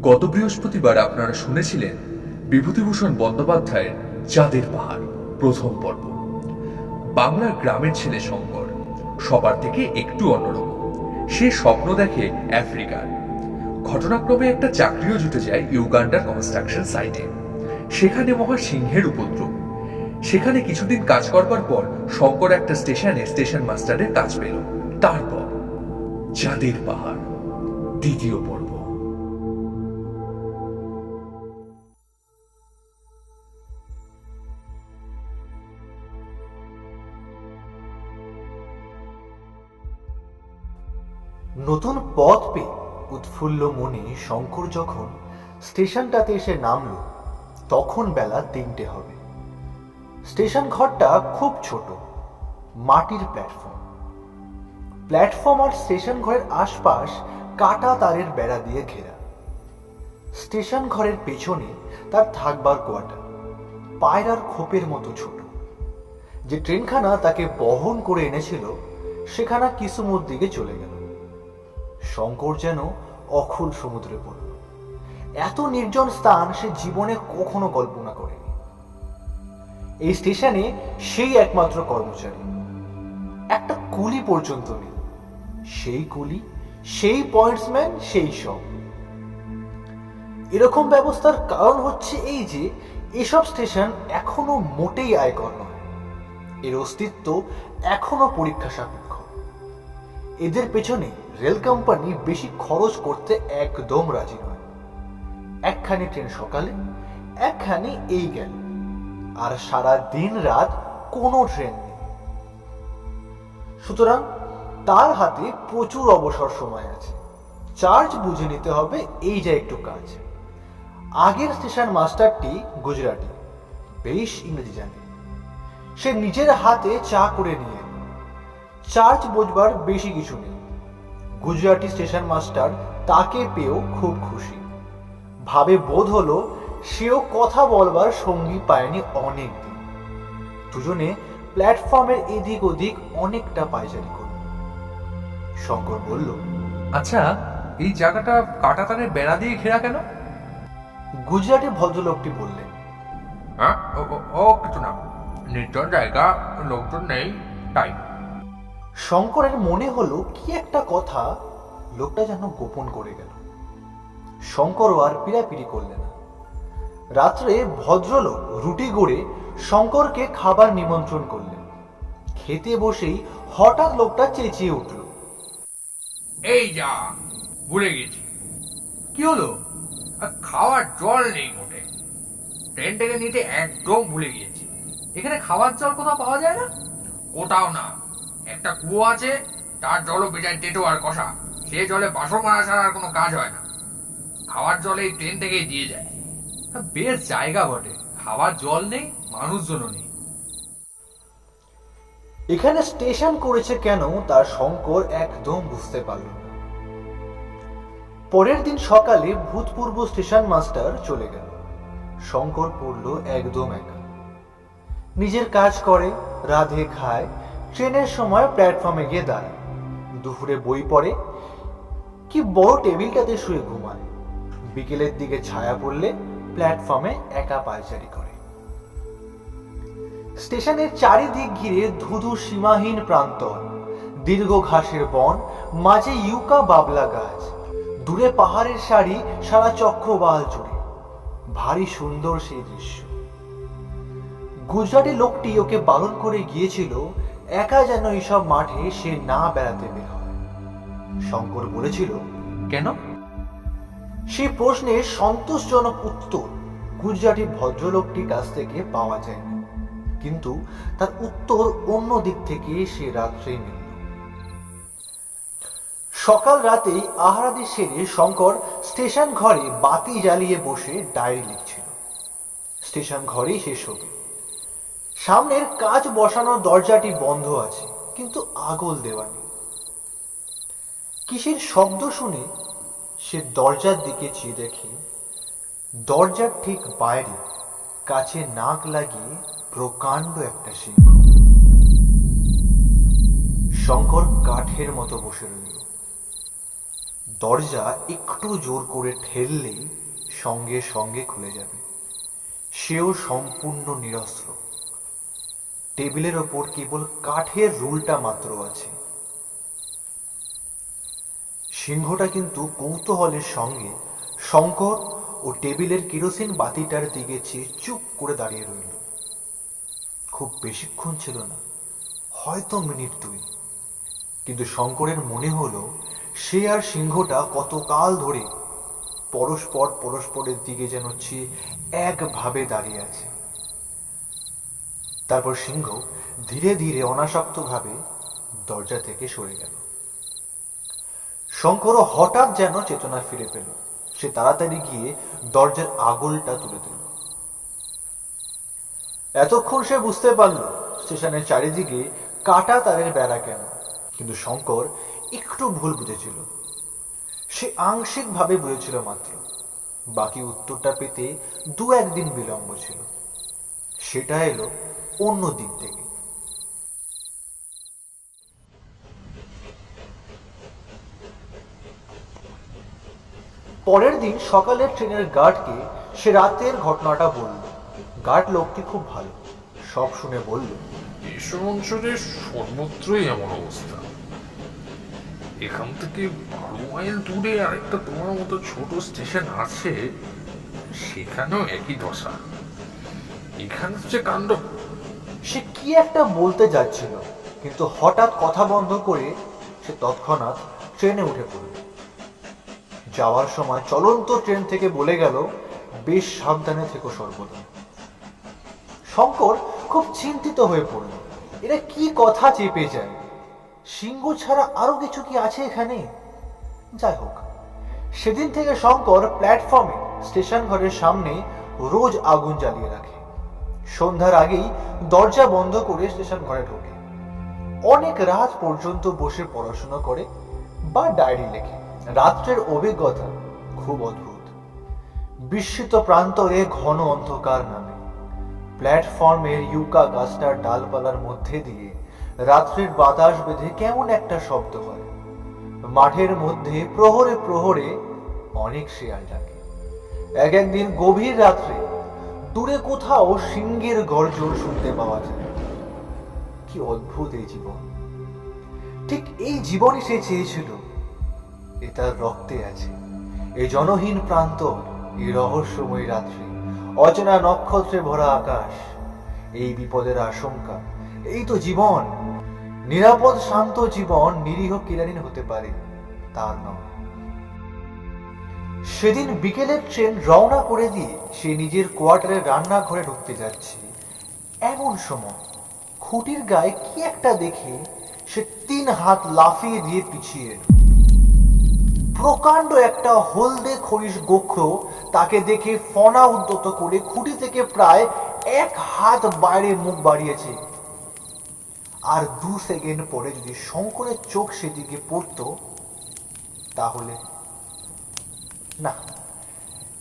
গত বৃহস্পতিবার আপনারা শুনেছিলেন বিভূতিভূষণ বন্দ্যোপাধ্যায়ের চাঁদের পাহাড় প্রথম পর্ব। বাংলার গ্রামের ছেলে শঙ্কর সবার থেকে একটু অন্যরকম। সে স্বপ্ন দেখে আফ্রিকার। ঘটনাক্রমে একটা চাকরিও জুটে যায় ইউগান্ডার কনস্ট্রাকশন সাইটে। সেখানে মহা সিংহের উপদ্রব। সেখানে কিছুদিন কাজ করবার পর শঙ্কর একটা স্টেশনে স্টেশন মাস্টারের কাজ পেল। তারপর চাঁদের পাহাড় দ্বিতীয় পর্ব। নতুন পথ পেয়ে উৎফুল্ল মনে শঙ্কর যখন স্টেশনটাতে এসে নামল, তখন বেলা 3টে হবে। স্টেশন ঘরটা খুব ছোট, মাটির প্ল্যাটফর্ম আর স্টেশন ঘরের আশপাশ কাটা তারের বেড়া দিয়ে ঘেরা। স্টেশন ঘরের পেছনে তার থাকবার কোয়ার্টার, পায়রার খোপের মতো ছোট। যে ট্রেনখানা তাকে বহন করে এনেছিল সেখানা কিসমুর দিকে চলে গেল। শঙ্কর যেন অখুল সমুদ্রে পড়ল। এত নির্জন স্থান সে জীবনে কখনো কল্পনা করেনি। এই স্টেশনে সেই একমাত্র কর্মচারী, একটা কুলি পর্যন্ত নেই। সেই কুলি, সেই পয়েন্টসম্যান, সেই সব। এরকম ব্যবস্থার কারণ হচ্ছে এই যে এসব স্টেশন এখনো মোটেই আয়কর নয়। এর অস্তিত্ব এখনো পরীক্ষা সাপেক্ষ। এদের পেছনে রেল কোম্পানি বেশি খরচ করতে একদম রাজি নয়। একখানি ট্রেন সকালে, একখানি এই গেল, আর সারা দিন রাত কোনো ট্রেন নেই। সুতরাং তার হাতে প্রচুর অবসর সময় আছে। চার্জ বুঝে নিতে হবে, এই যা একটু কাজ। আগের স্টেশন মাস্টারটি গুজরাটি, বেশ ইংরেজি জানে। সে নিজের হাতে চা করে নিয়ে এল। চার্জ বুঝবার বেশি কিছু নেই। গুজরাটি স্টেশন মাস্টার তাকে পেয়েও খুব খুশি। ভাবে বোধ হলো সেও কথা বলবার সঙ্গী পায়নি অনেক দিন। দুজনে প্ল্যাটফর্মের এদিক ওদিক অনেকটা পায়চারি করল। শঙ্কর বলল, আচ্ছা, এই জায়গাটা কাটা তারের বেড়া দিয়ে ঘেরা কেন? গুজরাটি ভদ্রলোকটি বললেন, হ্যাঁ, ও কিছু না, নির্জন জায়গা, লোকজন নেই, তাই। শঙ্করের মনে হলো কি একটা কথা লোকটা যেন গোপন করে গেল। শঙ্করও আর পিড়াপিড়ি করলে না। রাত্রে ভদ্রলোক রুটি গড়ে শঙ্করকে খাবার নিমন্ত্রণ করলেন। খেতে বসেই হঠাৎ লোকটা চেঁচিয়ে উঠল, এই যা, ভুলে গেছি। কি হলো? খাওয়ার জল নেই মোটে। ট্রেন থেকে নিতে একদম ভুলে গিয়েছি। এখানে খাবার জল কোথাও পাওয়া যায় না? কোথাও না। একটা কুয়ো আছে, তার জলও বেজায় তেতো আর কষা। সে জলে বাসন মারা ছাড়া আর কোনো কাজ হয় না। খাওয়ার জল এই ট্রেন থেকেই দিয়ে যায়। বেশ জায়গা বটে, খাবার জল নেই, মানুষজনও নেই। এখানে স্টেশন করেছে কেন তার শঙ্কর একদম বুঝতে পারল না। পরের দিন সকালে ভূতপূর্ব স্টেশন মাস্টার চলে গেল। শঙ্কর পড়ল একদম একা। নিজের কাজ করে, রাধে খায়, ট্রেনের সময় প্ল্যাটফর্মে গিয়ে দাঁড়ায়, দুপুরে বই পড়ে, কি বড় টেবিলটাতে শুয়ে ঘুমায়। বিকেলের দিকে ছায়া পড়লে প্ল্যাটফর্মে একা পায়চারি করে। স্টেশনের চারিদিক ঘিরে ধুধু সীমাহীন প্রান্তর, দীর্ঘ ঘাসের বন, মাঝে ইউকা বাবলা গাছ, দূরে পাহাড়ের সারি সারা চক্রবাল জুড়ে। ভারী সুন্দর সেই দৃশ্য। গুজরাটি লোকটি ওকে বারণ করে গিয়েছিল একা যেন এইসব মাঠে সে না বেড়াতে বের হয়। শঙ্কর বলেছিল, কেন? সেই প্রশ্নের সন্তোষজনক উত্তর গুজরাটি ভদ্রলোকটির কাছ থেকে পাওয়া যায়নি, কিন্তু তার উত্তর অন্য দিক থেকে সে রাত্রেই মিলল। সকাল রাতেই আহারাদি সেরে শঙ্কর স্টেশন ঘরে বাতি জ্বালিয়ে বসে ডায়েরি লিখছিল। স্টেশন ঘরেই শেষ হবে। সামনের কাজ বসানোর দরজাটি বন্ধ আছে, কিন্তু আগল দেওয়া নেই। কিসের শব্দ শুনে সে দরজার দিকে চেয়ে দেখে দরজার ঠিক বাইরে কাছে নাক লাগিয়ে প্রকাণ্ড একটা সিংহ। শঙ্কর কাঠের মতো বসে রইল। দরজা একটু জোর করে ঠেললেই সঙ্গে সঙ্গে খুলে যাবে। সেও সম্পূর্ণ নিরস্ত্র। টেবিলের ওপর কেবল কাঠের রুলটা মাত্র আছে। সিংহটা কিন্তু কৌতূহলের সঙ্গে শঙ্কর ও টেবিলের কেরোসিন বাতিটার দিকে চেয়ে চুপ করে দাঁড়িয়ে রইল। খুব বেশিক্ষণ ছিল না, হয়তো মিনিট 2। কিন্তু শঙ্করের মনে হলো সে আর সিংহটা কতকাল ধরে পরস্পরের দিকে যেন চেয়ে একভাবে দাঁড়িয়ে আছে। তারপর সিংহ ধীরে ধীরে অনাসক্তভাবে দরজা থেকে সরে গেল। শঙ্করও হঠাৎ যেন চেতনা ফিরে পেল। সে তাড়াতাড়ি গিয়ে দরজার আগলটা তুলে দিল। এতক্ষণ সে বুঝতে পারল স্টেশনের চারিদিকে কাটা তারের বেড়া কেন, কিন্তু শঙ্কর একটু ভুল বুঝেছিল। সে আংশিকভাবে বুঝেছিল মাত্র। বাকি উত্তরটা পেতে 2-1 দিন বিলম্ব ছিল। সেটা এলো অন্য দিক থেকে। পরের দিন সকালে ট্রেনের গার্ডকে সে রাতের ঘটনাটা বলল। গার্ড লোকটি খুব ভালো, সব শুনে বলল, এসব অঞ্চলে সর্বত্রই এমন অবস্থা। এখান থেকে 12 মাইল দূরে আরেকটা তোমার মতো ছোট স্টেশন আছে, সেখানেও একই দশা। এখানে যে কাণ্ড। সে কি একটা বলতে যাচ্ছিল, কিন্তু হঠাৎ কথা বন্ধ করে সে তৎক্ষণাৎ ট্রেনে উঠে পড়ল। যাওয়ার সময় চলন্ত ট্রেন থেকে বলে গেল, বেশ সাবধানে থেকো সর্বদা। শঙ্কর খুব চিন্তিত হয়ে পড়ল। এরা কি কথা চেপে যায়? সিংহ ছাড়া আরো কিছু কি আছে এখানে? যাই হোক, সেদিন থেকে শঙ্কর প্ল্যাটফর্মে স্টেশন ঘরের সামনে রোজ আগুন জ্বালিয়ে রাখে। সন্ধ্যার আগেই দরজা বন্ধ করে স্টেশন ঘরে ঢোকে। অনেক রাত পর্যন্ত বসে পড়াশোনা করে বা ডায়েরি লেখে। রাত্রের অভিজ্ঞতা খুব অদ্ভুত। বিস্মিত প্রান্তরে ঘন অন্ধকার নামে। প্ল্যাটফর্মের ইউকা গাছটার ডালপালার মধ্যে দিয়ে রাত্রির বাতাস বেঁধে কেমন একটা শব্দ হয়। মাঠের মধ্যে প্রহরে প্রহরে অনেক শেয়াল ডাকে। একদিন গভীর রাত্রে দূরে কোথাও সিংহের গর্জন শুনতে পাওয়া যায়। কি অদ্ভুত এই জীবন! ঠিক এই জীবনই সে চেয়েছিল। এ তার রক্তে আছে। এই জনহীন প্রান্তর, এই রহস্যময় রাত্রি, অচেনা নক্ষত্রে ভরা আকাশ, এই বিপদের আশঙ্কা, এই তো জীবন। নিরাপদ শান্ত জীবন নিরীহ কেরানিন হতে পারে, তার নয়। সেদিন বিকেলের ট্রেন রওনা করে দিয়ে সে নিজের কোয়ার্টারের রান্নাঘরে ঢুকতে যাচ্ছে। এমন সময় খুঁটির গায়ে কি একটা দেখে সে 3 হাত লাফিয়ে দিয়ে পিছিয়ে এলো। প্রকাণ্ড একটা হলদে খরিশ গোখ্র তাকে দেখে ফনা উদ্যত করে খুঁটি থেকে প্রায় 1 হাত বাইরে মুখ বাড়িয়েছে। আর 2 সেকেন্ড পরে যদি শঙ্করের চোখ সেদিকে পড়তো, তাহলে না।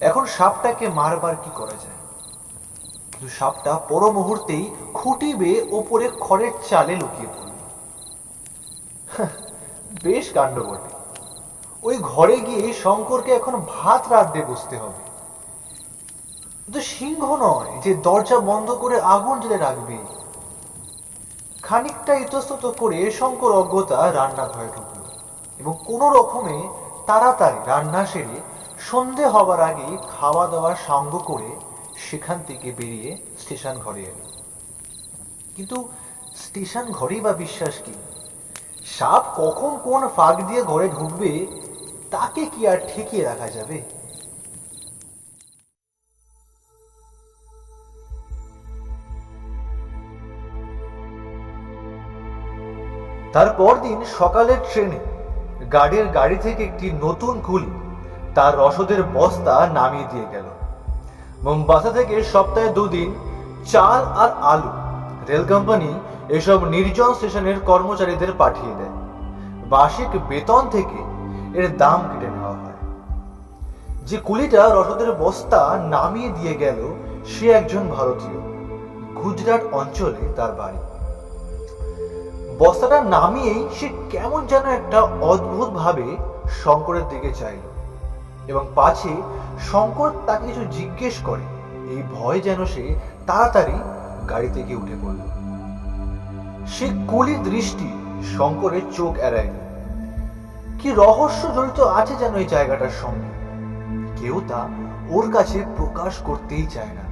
এখন সাপটাকে মারবার কি করা যায়? কিন্তু সাপটা পর মুহূর্তেই খুঁটি বেয়ে ওপরে খড়ের চালে লুকিয়ে পড়ল। বেশ কাণ্ড বটে। ওই ঘরে গিয়ে শঙ্করকে এখন ভাত রাঁধতে বসতে হবে। কিন্তু সিংহ নয় যে দরজা বন্ধ করে আগুন জ্বেলে রাখবে। খানিকটা ইতস্তত করে শঙ্কর অজ্ঞতা রান্নাঘরে ঢুকল এবং কোন রকমে তাড়াতাড়ি রান্না সেরে সন্ধে হবার আগে খাওয়া দাওয়া সাঙ্গ করে সেখান থেকে বেরিয়ে স্টেশন ঘরে এলো। কিন্তু স্টেশন ঘরেই বা বিশ্বাস কি? সাপ কখন কোন ফাঁক দিয়ে ঘরে ঢুকবে তাকে কি আর ঠেকিয়ে রাখা যাবে? তারপর দিন সকালের ট্রেনে গার্ডের গাড়ি থেকে একটি নতুন কুলি তার রসদের বস্তা নামিয়ে দিয়ে গেল। মোমবাসা থেকে সপ্তাহে 2 দিন চাল আর আলু রেল কোম্পানি এসব নির্জন স্টেশনের কর্মচারীদের পাঠিয়ে দেয়। বার্ষিক বেতন থেকে এর দাম কেটে নেওয়া হয়। যে কুলিটা রসদের বস্তা নামিয়ে দিয়ে গেল সে একজন ভারতীয়। গুজরাট অঞ্চলে তার বাড়ি। বস্তাটা নামিয়েই সে কেমন যেন একটা অদ্ভুত ভাবে শঙ্করের দিকে চাইল। এবং পাছে শঙ্কর তাকে কিছু জিজ্ঞেস করে এই ভয় যেন সে তাড়াতাড়ি গাড়ি থেকে উঠে পড়ল। সে কলির দৃষ্টি শঙ্করের চোখ এড়ায়নি। কি রহস্য জড়িত আছে যেন এই জায়গাটার সঙ্গে, কেউ তা ওর কাছে প্রকাশ করতেই চায় না।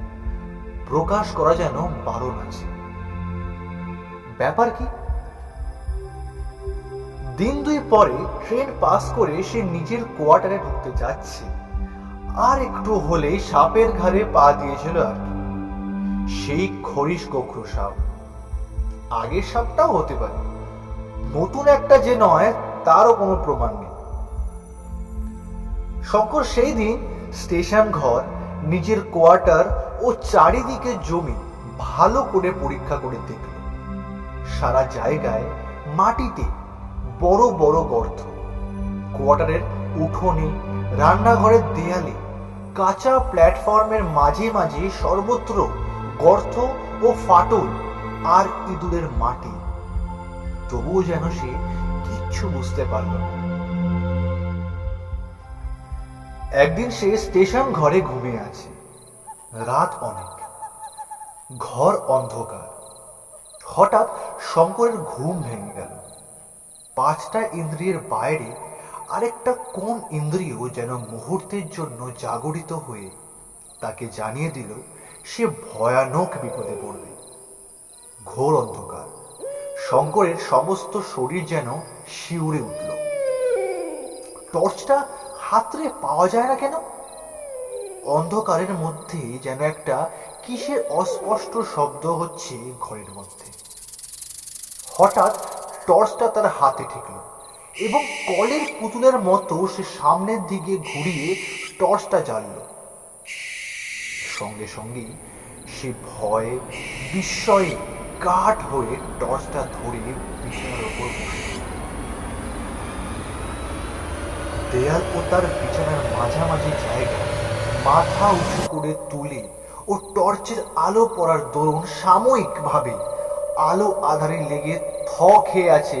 প্রকাশ করা যেন বারণ আছে। ব্যাপার কি? দিন দুই পরে ট্রেন পাস করে সে নিজের কোয়ার্টারে ঢুকতে যাচ্ছে, আর একটু হলেই সাপের ঘাড়ে পা দিয়েছিল আর কি। সেই খরিশ গোখরো সাপ। আগের সাপটাও হতে পারে, নতুন একটা যে নয় তারও কোনো প্রমাণ নেই। শঙ্কর সেই দিন স্টেশন ঘর, নিজের কোয়ার্টার ও চারিদিকে জমি ভালো করে পরীক্ষা করে দেখল। সারা জায়গায় মাটিতে বড় বড় গর্ত। কোয়ার্টারের উঠোনে, রান্নাঘরের দেয়ালে, কাঁচা প্ল্যাটফর্মের মাঝে মাঝে সর্বত্র গর্ত ও ফাটল আর ইঁদুরের মাটি। তবুও যেন সে কিচ্ছু বুঝতে পারল না। একদিন সে স্টেশন ঘরে ঘুমিয়ে আছে। রাত অনেক, ঘর অন্ধকার। হঠাৎ শঙ্করের ঘুম ভেঙে গেল। পাঁচটা ইন্দ্রিয়ের বাইরে আরেকটা কোন ইন্দ্রিয় যেন মুহূর্তের জন্য জাগরিত হয়ে তাকে জানিয়ে দিল সে ভয়ানক বিপদে পড়বে। ঘোর অন্ধকার। শঙ্করের সমস্ত শরীর যেন শিউরে উঠল। টর্চটা হাতড়ে পাওয়া যায় না কেন? অন্ধকারের মধ্যে যেন একটা কিসের অস্পষ্ট শব্দ হচ্ছে ঘরের মধ্যে। হঠাৎ টর্চটা তার হাতে ঠেকল এবং কলের পুতুলের মতো সে সামনের দিকে ঘুরিয়ে টর্চটা জ্বালল। সঙ্গে সঙ্গে সে ভয়ে বিস্ময়ে কাঠ হয়ে টর্চটা ধরে বিছানার উপর বসে। দেয়াল ও তার বিছানার মাঝামাঝি জায়গায় মাথা উঁচু করে তুলে ও টর্চের আলো পড়ার দরুন সাময়িকভাবে আলো আধারে লেগে থ খেয়ে আছে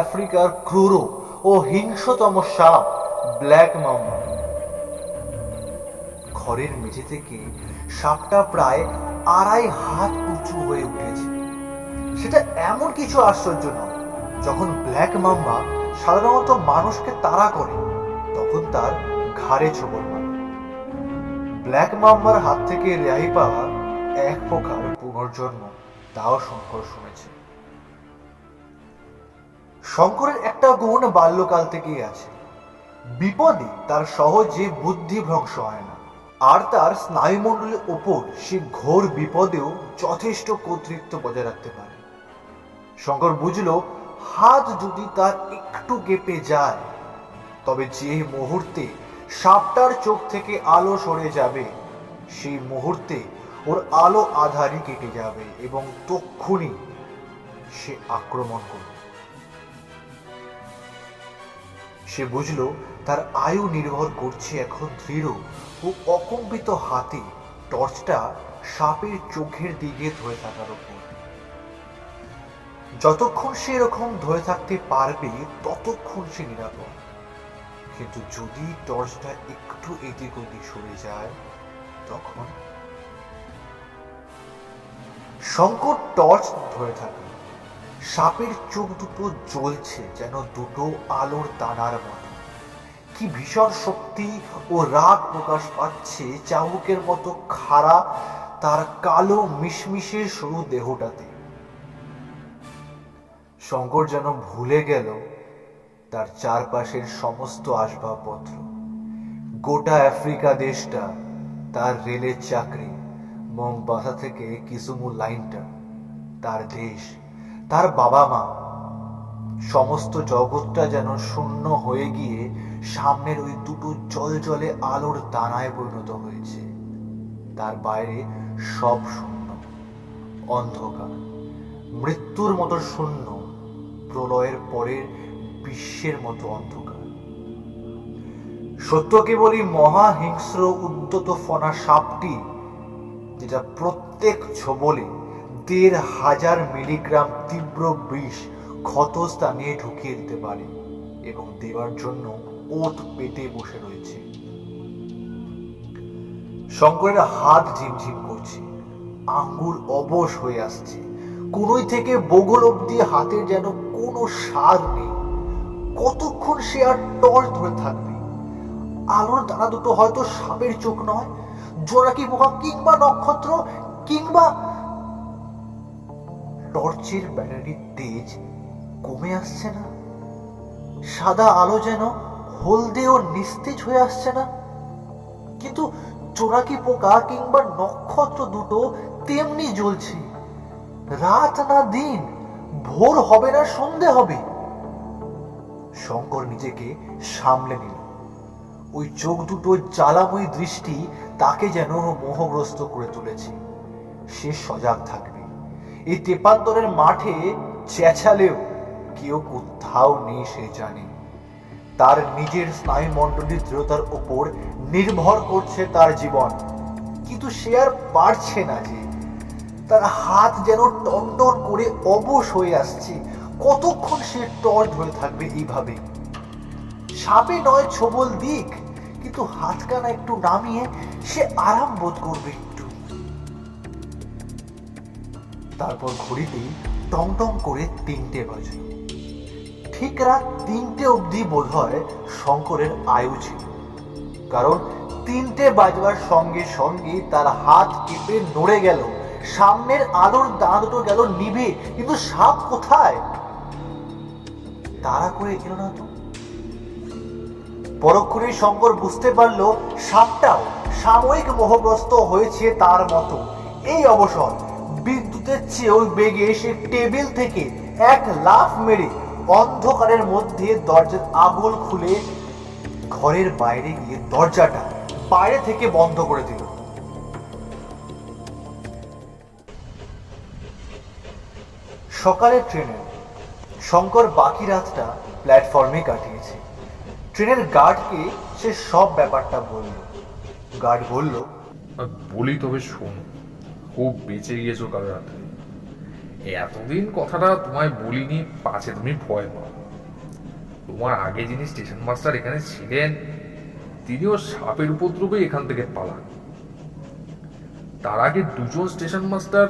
আফ্রিকার ক্রূর ও হিংস্রতম সাপ ব্ল্যাক মাম্বা। ঘরের মেঝে থেকে সাপটা প্রায় 2.5 হাত উঁচু হয়ে উঠেছে। সেটা এমন কিছু আশ্চর্য নয়। যখন ব্ল্যাক মাম্বা সাধারণত মানুষকে তাড়া করে তখন তার ঘাড়ে ছোবল মারে। ব্ল্যাক মাম্বার হাত থেকে রেহাই পাওয়া এক প্রকার পুনর্জন্ম, তাও শঙ্কর শুনেছে। শঙ্করের একটা গুণ বাল্যকাল থেকেই আছে। বিপদে তার সহজে বুদ্ধি ভ্রংশ হয় না, আর তার স্নায়ুমণ্ডলের ওপর সে ঘোর বিপদেও যথেষ্ট কর্তৃত্ব বজায় রাখতে পারে। শঙ্কর বুঝল, হাত যদি তার একটু কেঁপে যায় তবে যে মুহূর্তে সাপটার চোখ থেকে আলো সরে যাবে সেই মুহূর্তে ওর আলো আধারই কেটে যাবে এবং তক্ষুনি সে আক্রমণ করবে। সে বুঝল তার আয়ু নির্ভর করছে এখন দৃঢ় ও অকম্পিত হাতে টর্চটা সাপের চোখের দিকে ধরে থাকার উপর। যতক্ষণ সে এরকম ধরে থাকতে পারবে ততক্ষণ সে নিরাপদ। কিন্তু যদি টর্চটা একটু এদিক ওদিক সরে যায় তখন শঙ্কর টর্চ ধরে থাকে। সাপের চোখ দুটো জ্বলছে যেন দুটো আলোর দানার মতো। কি ভীষণ শক্তি ও রাগ প্রকাশ পাচ্ছে চাবুকের মতো খাড়া তার কালো মিশমিশে সরু দেহটাতে। শঙ্কর যেন ভুলে গেল তার চারপাশের সমস্ত আসবাবপত্র, গোটা আফ্রিকা দেশটা, তার রেলের চাকরি, মোমবাসা থেকে কিসুমু লাইনটা, তার দেশ, তার বাবা মা। সমস্ত জগৎটা যেন শূন্য হয়ে গিয়ে সামনের ওই দুটো জলজলে আলোর দানায় পরিণত হয়েছে। তার বাইরে সব শূন্য, অন্ধকার, মৃত্যুর মতো শূন্য, প্রলয়ের পরের বিশ্বের মতো অন্ধকার। সত্য কেবলই মহাহিংস্র উদ্যত ফনা সাপটি, যেটা প্রত্যেক ছোবলে 1,500 মিলিগ্রাম তীব্র বিষ ক্ষতস্থানে ঢুকিয়ে দিতে পারে এবং দেওয়ার জন্য ওত পেতে বসে রয়েছে। শঙ্করের হাত ঝিমঝিম করছে, আঙ্গুল অবশ হয়ে আসছে, কুড়ুই থেকে বগল অব্দি হাতের যেন কোনো সার নেই। কতক্ষণ সে আর টর্চ ধরে থাকবে? আলোর দানা দুটো হয়তো সাপের চোখ নয়, জোনাকি পোকা কিংবা নক্ষত্র, কিংবা টর্চের ব্যাটারির তেজ কমে আসছে না? সাদা আলো যেন হলদে ও নিস্তেজ হয়ে আসছে না? কিন্তু জোনাকি পোকা কিংবা নক্ষত্র দুটো তেমনি জ্বলছে। রাত না দিন, ভোর হবে না সন্ধে হবে? শঙ্কর নিজেকে সামলে নিল। ওই চোখ দুটো জ্বালাময়ী দৃষ্টি তাকে যেন মোহগ্রস্ত করে তুলেছে। সে সজাগ থাকবে। এই তেপান্তরের মাঠে চেঁচালেও কেউ কোথাও নেই, সে জানে। তার নিজের স্নায়ুমণ্ডলীর দৃঢ়তার ওপর নির্ভর করছে তার জীবন। কিন্তু সে আর পারছে না যে। তার হাত যেন টনটন করে অবশ হয়ে আসছে। কতক্ষণ সে টর্চ ধরে থাকবে এইভাবে? সাপে নয় ছোবল দিক, কিন্তু হাতখানা একটু নামিয়ে সে আরাম বোধ করবে একটু। তারপর ঘড়িতেই টং করে 3টে বাজল। ঠিক রাত 3টে অবধি বোধ হয় শঙ্করের আয়ু ছিল, কারণ 3টে বাজবার সঙ্গে সঙ্গে তার হাত কেঁপে নড়ে গেল। সামনের আলোর দানা দুটো গেল নিভে, কিন্তু সাপ কোথায়? তাড়া করে এলো না তো। পরক্ষণে শঙ্কর বুঝতে পারল সাপটাও সাময়িক মোহগ্রস্ত হয়েছে তার মতো। এই অবসর বিদ্যুতের চেয়েও বেগে সে টেবিল থেকে এক লাফ মেরে অন্ধকারের মধ্যে দরজার আগুল খুলে ঘরের বাইরে গিয়ে দরজাটা বাইরে থেকে বন্ধ করে দিল। সকালের ট্রেনে শঙ্কর বাকি রাতটা প্ল্যাটফর্মে কাটিয়েছে। ট্রেনের গার্ডকে সে সব ব্যাপারটা বলল। গার্ড বলল, বলি তবে শোন, খুব বেঁচে গিয়েছো কাল রাতে। এতদিন কথাটা তোমায় বলিনি, পাছে তুমি ভয় পাও। তোমার আগে যিনি স্টেশন মাস্টার এখানে ছিলেন, তিনিও সাপের উপদ্রবে এখান থেকে পালান। তার আগে 2জন স্টেশন মাস্টার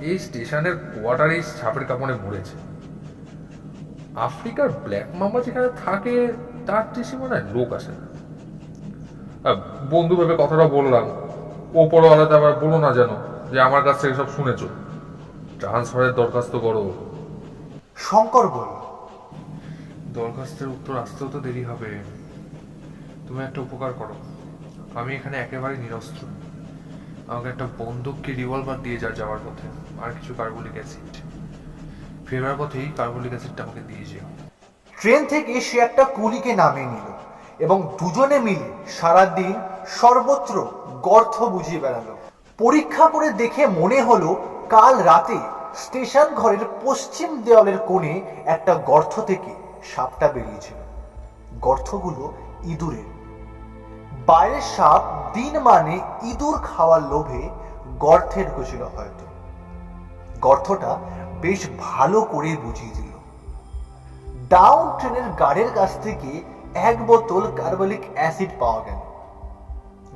এই স্টেশনের কোয়ার্টারে সাপের কামড়ে মরেছে। আফ্রিকার ব্ল্যাক মামা যেখানে থাকে তার সীমানায় লোক আসে না। বন্ধু ভেবে কথাটা বললাম, ওপরওয়ালাতে আবার বলো না যেন যে আমার কাছ থেকে সব শুনেছো। ট্রান্সফারের দরখাস্ত করো। শঙ্কর বলল, দরখাস্তের উত্তর আসতেও তো দেরি হবে। তুমি একটা উপকার করো, আমি এখানে একেবারে নিরস্ত্র। আমাকে একটা বন্দুক কি রিভলভার দিয়ে যাওয়ার পথে, আর কিছু কার্বলিক অ্যাসিড। ফেরার পথেই কার্বলিক অ্যাসিডটা আমাকে দিয়ে যেও। ট্রেন থেকে সে একটা কুলিকে নামিয়ে নিল এবং দুজনে মিলে সারাদিন সর্বত্র গর্ত বুঝিয়ে বেড়ালো। পরীক্ষা করে দেখে মনে হলো কাল রাতে স্টেশন ঘরের পশ্চিম দেওয়ালের কোণে একটা গর্ত থেকে সাপটা বেরিয়েছিল। গর্তগুলো ইঁদুরের। বাইরের সাপ দিন মানে ইঁদুর খাওয়ার লোভে গর্তে ঢুকেছিল হয়তো। গর্তটা বেশ ভালো করে বুঝিয়ে দিল। ডাউন ট্রেনের গার্ডের কাছ থেকে 1 বোতল কার্বলিক অ্যাসিড পাওয়া গেল।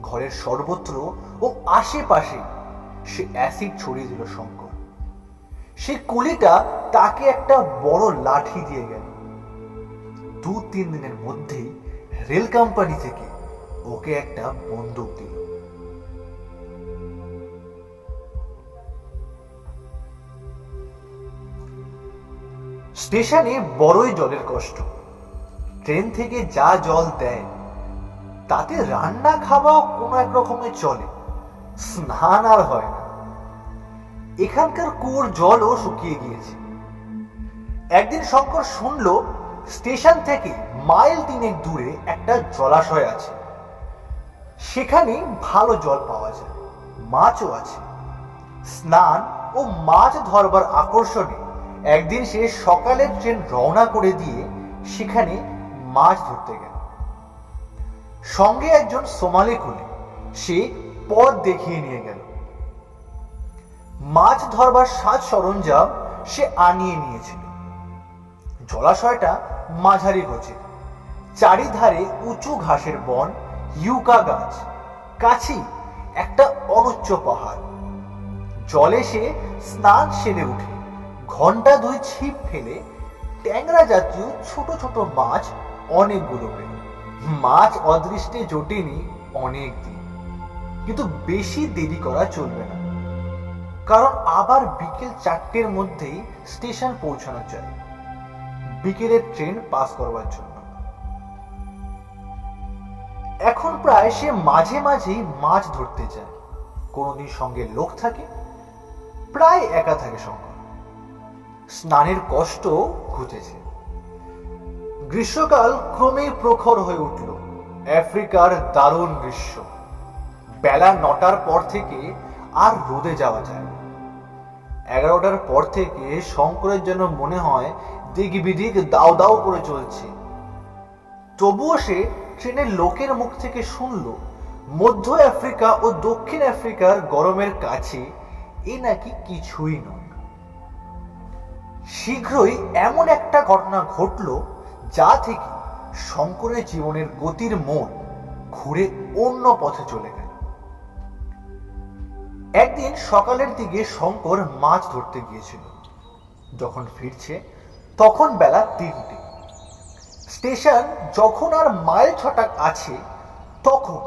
ঘরের সর্বত্র ও আশেপাশে সে অ্যাসিড ছড়িয়ে দিল শঙ্কর। সে কুলিটা তাকে একটা বড় লাঠি দিয়ে গেল। 2-3 দিনের মধ্যেই রেল কোম্পানি থেকে ওকে একটা বন্দুক দিল। স্টেশনে বড়ই জলের কষ্ট। ট্রেন থেকে যা জল দেয় তাতে রান্না খাওয়াও কোনো এক রকমের চলে, স্নান আর হয় না। এখানকার কুয়োর জলও শুকিয়ে গিয়েছে। একদিন শঙ্কর শুনল স্টেশন থেকে মাইল 3 দূরে একটা জলাশয় আছে। সেখানে ভালো জল পাওয়া যায়, মাছও আছে। স্নান ও মাছ ধরবার আকর্ষণে একদিন সে সকালের ট্রেন রওনা করে দিয়ে সেখানে মাছ ধরতে গেল। সঙ্গে একজন সোমালি কুলি, সে পথ দেখিয়ে নিয়ে গেল। মাছ ধরবার সাজ সরঞ্জাম সে আনিয়ে নিয়েছিল। জলাশয়টা মাঝারি গোছের, চারিধারে উঁচু ঘাসের বন, ইউকা গাছ, কাছি একটা অনুচ্চ পাহাড়। জলে সে স্নান সেরে উঠে ঘন্টা 2 ছিপ ফেলে ট্যাংরা জাতীয় ছোট ছোট মাছ অনেকগুলো পেল। মাছ অদৃষ্টে জোটেনি অনেক দিন, কিন্তু বেশি দেরি করা চলবে না, কারণ আবার বিকেল 4টের মধ্যেই স্টেশন পৌঁছানো চাই বিকেলের ট্রেন পাস করবার জন্য। এখন প্রায় সে মাঝে মাঝেই মাছ ধরতে যায়। কোনোদিন সঙ্গে লোক থাকে, প্রায় একা থাকে শঙ্কর। স্নানের কষ্ট ঘুচেছে। গ্রীষ্মকাল ক্রমেই প্রখর হয়ে উঠল। আফ্রিকার দারুণ গ্রীষ্ম। বেলা 9টার পর থেকে আর রোদে যাওয়া যায় না। 11টার পর থেকে শঙ্করের যেন মনে হয় দিক বিদিক দাও দাও করে চলছে। তবুও সে ট্রেনের লোকের মুখ থেকে শুনল মধ্য আফ্রিকা ও দক্ষিণ আফ্রিকার গরমের কাছে এ নাকি কিছুই নয়। শীঘ্রই এমন একটা ঘটনা ঘটল যা থেকে শঙ্করের জীবনের গতির মোড় ঘুরে অন্য পথে চলে গেল। একদিন সকালের দিকে শঙ্কর মাছ ধরতে গিয়েছিল। যখন ফিরছে তখন বেলা 3টে। স্টেশন যখন আর মাইল 6 আছে তখন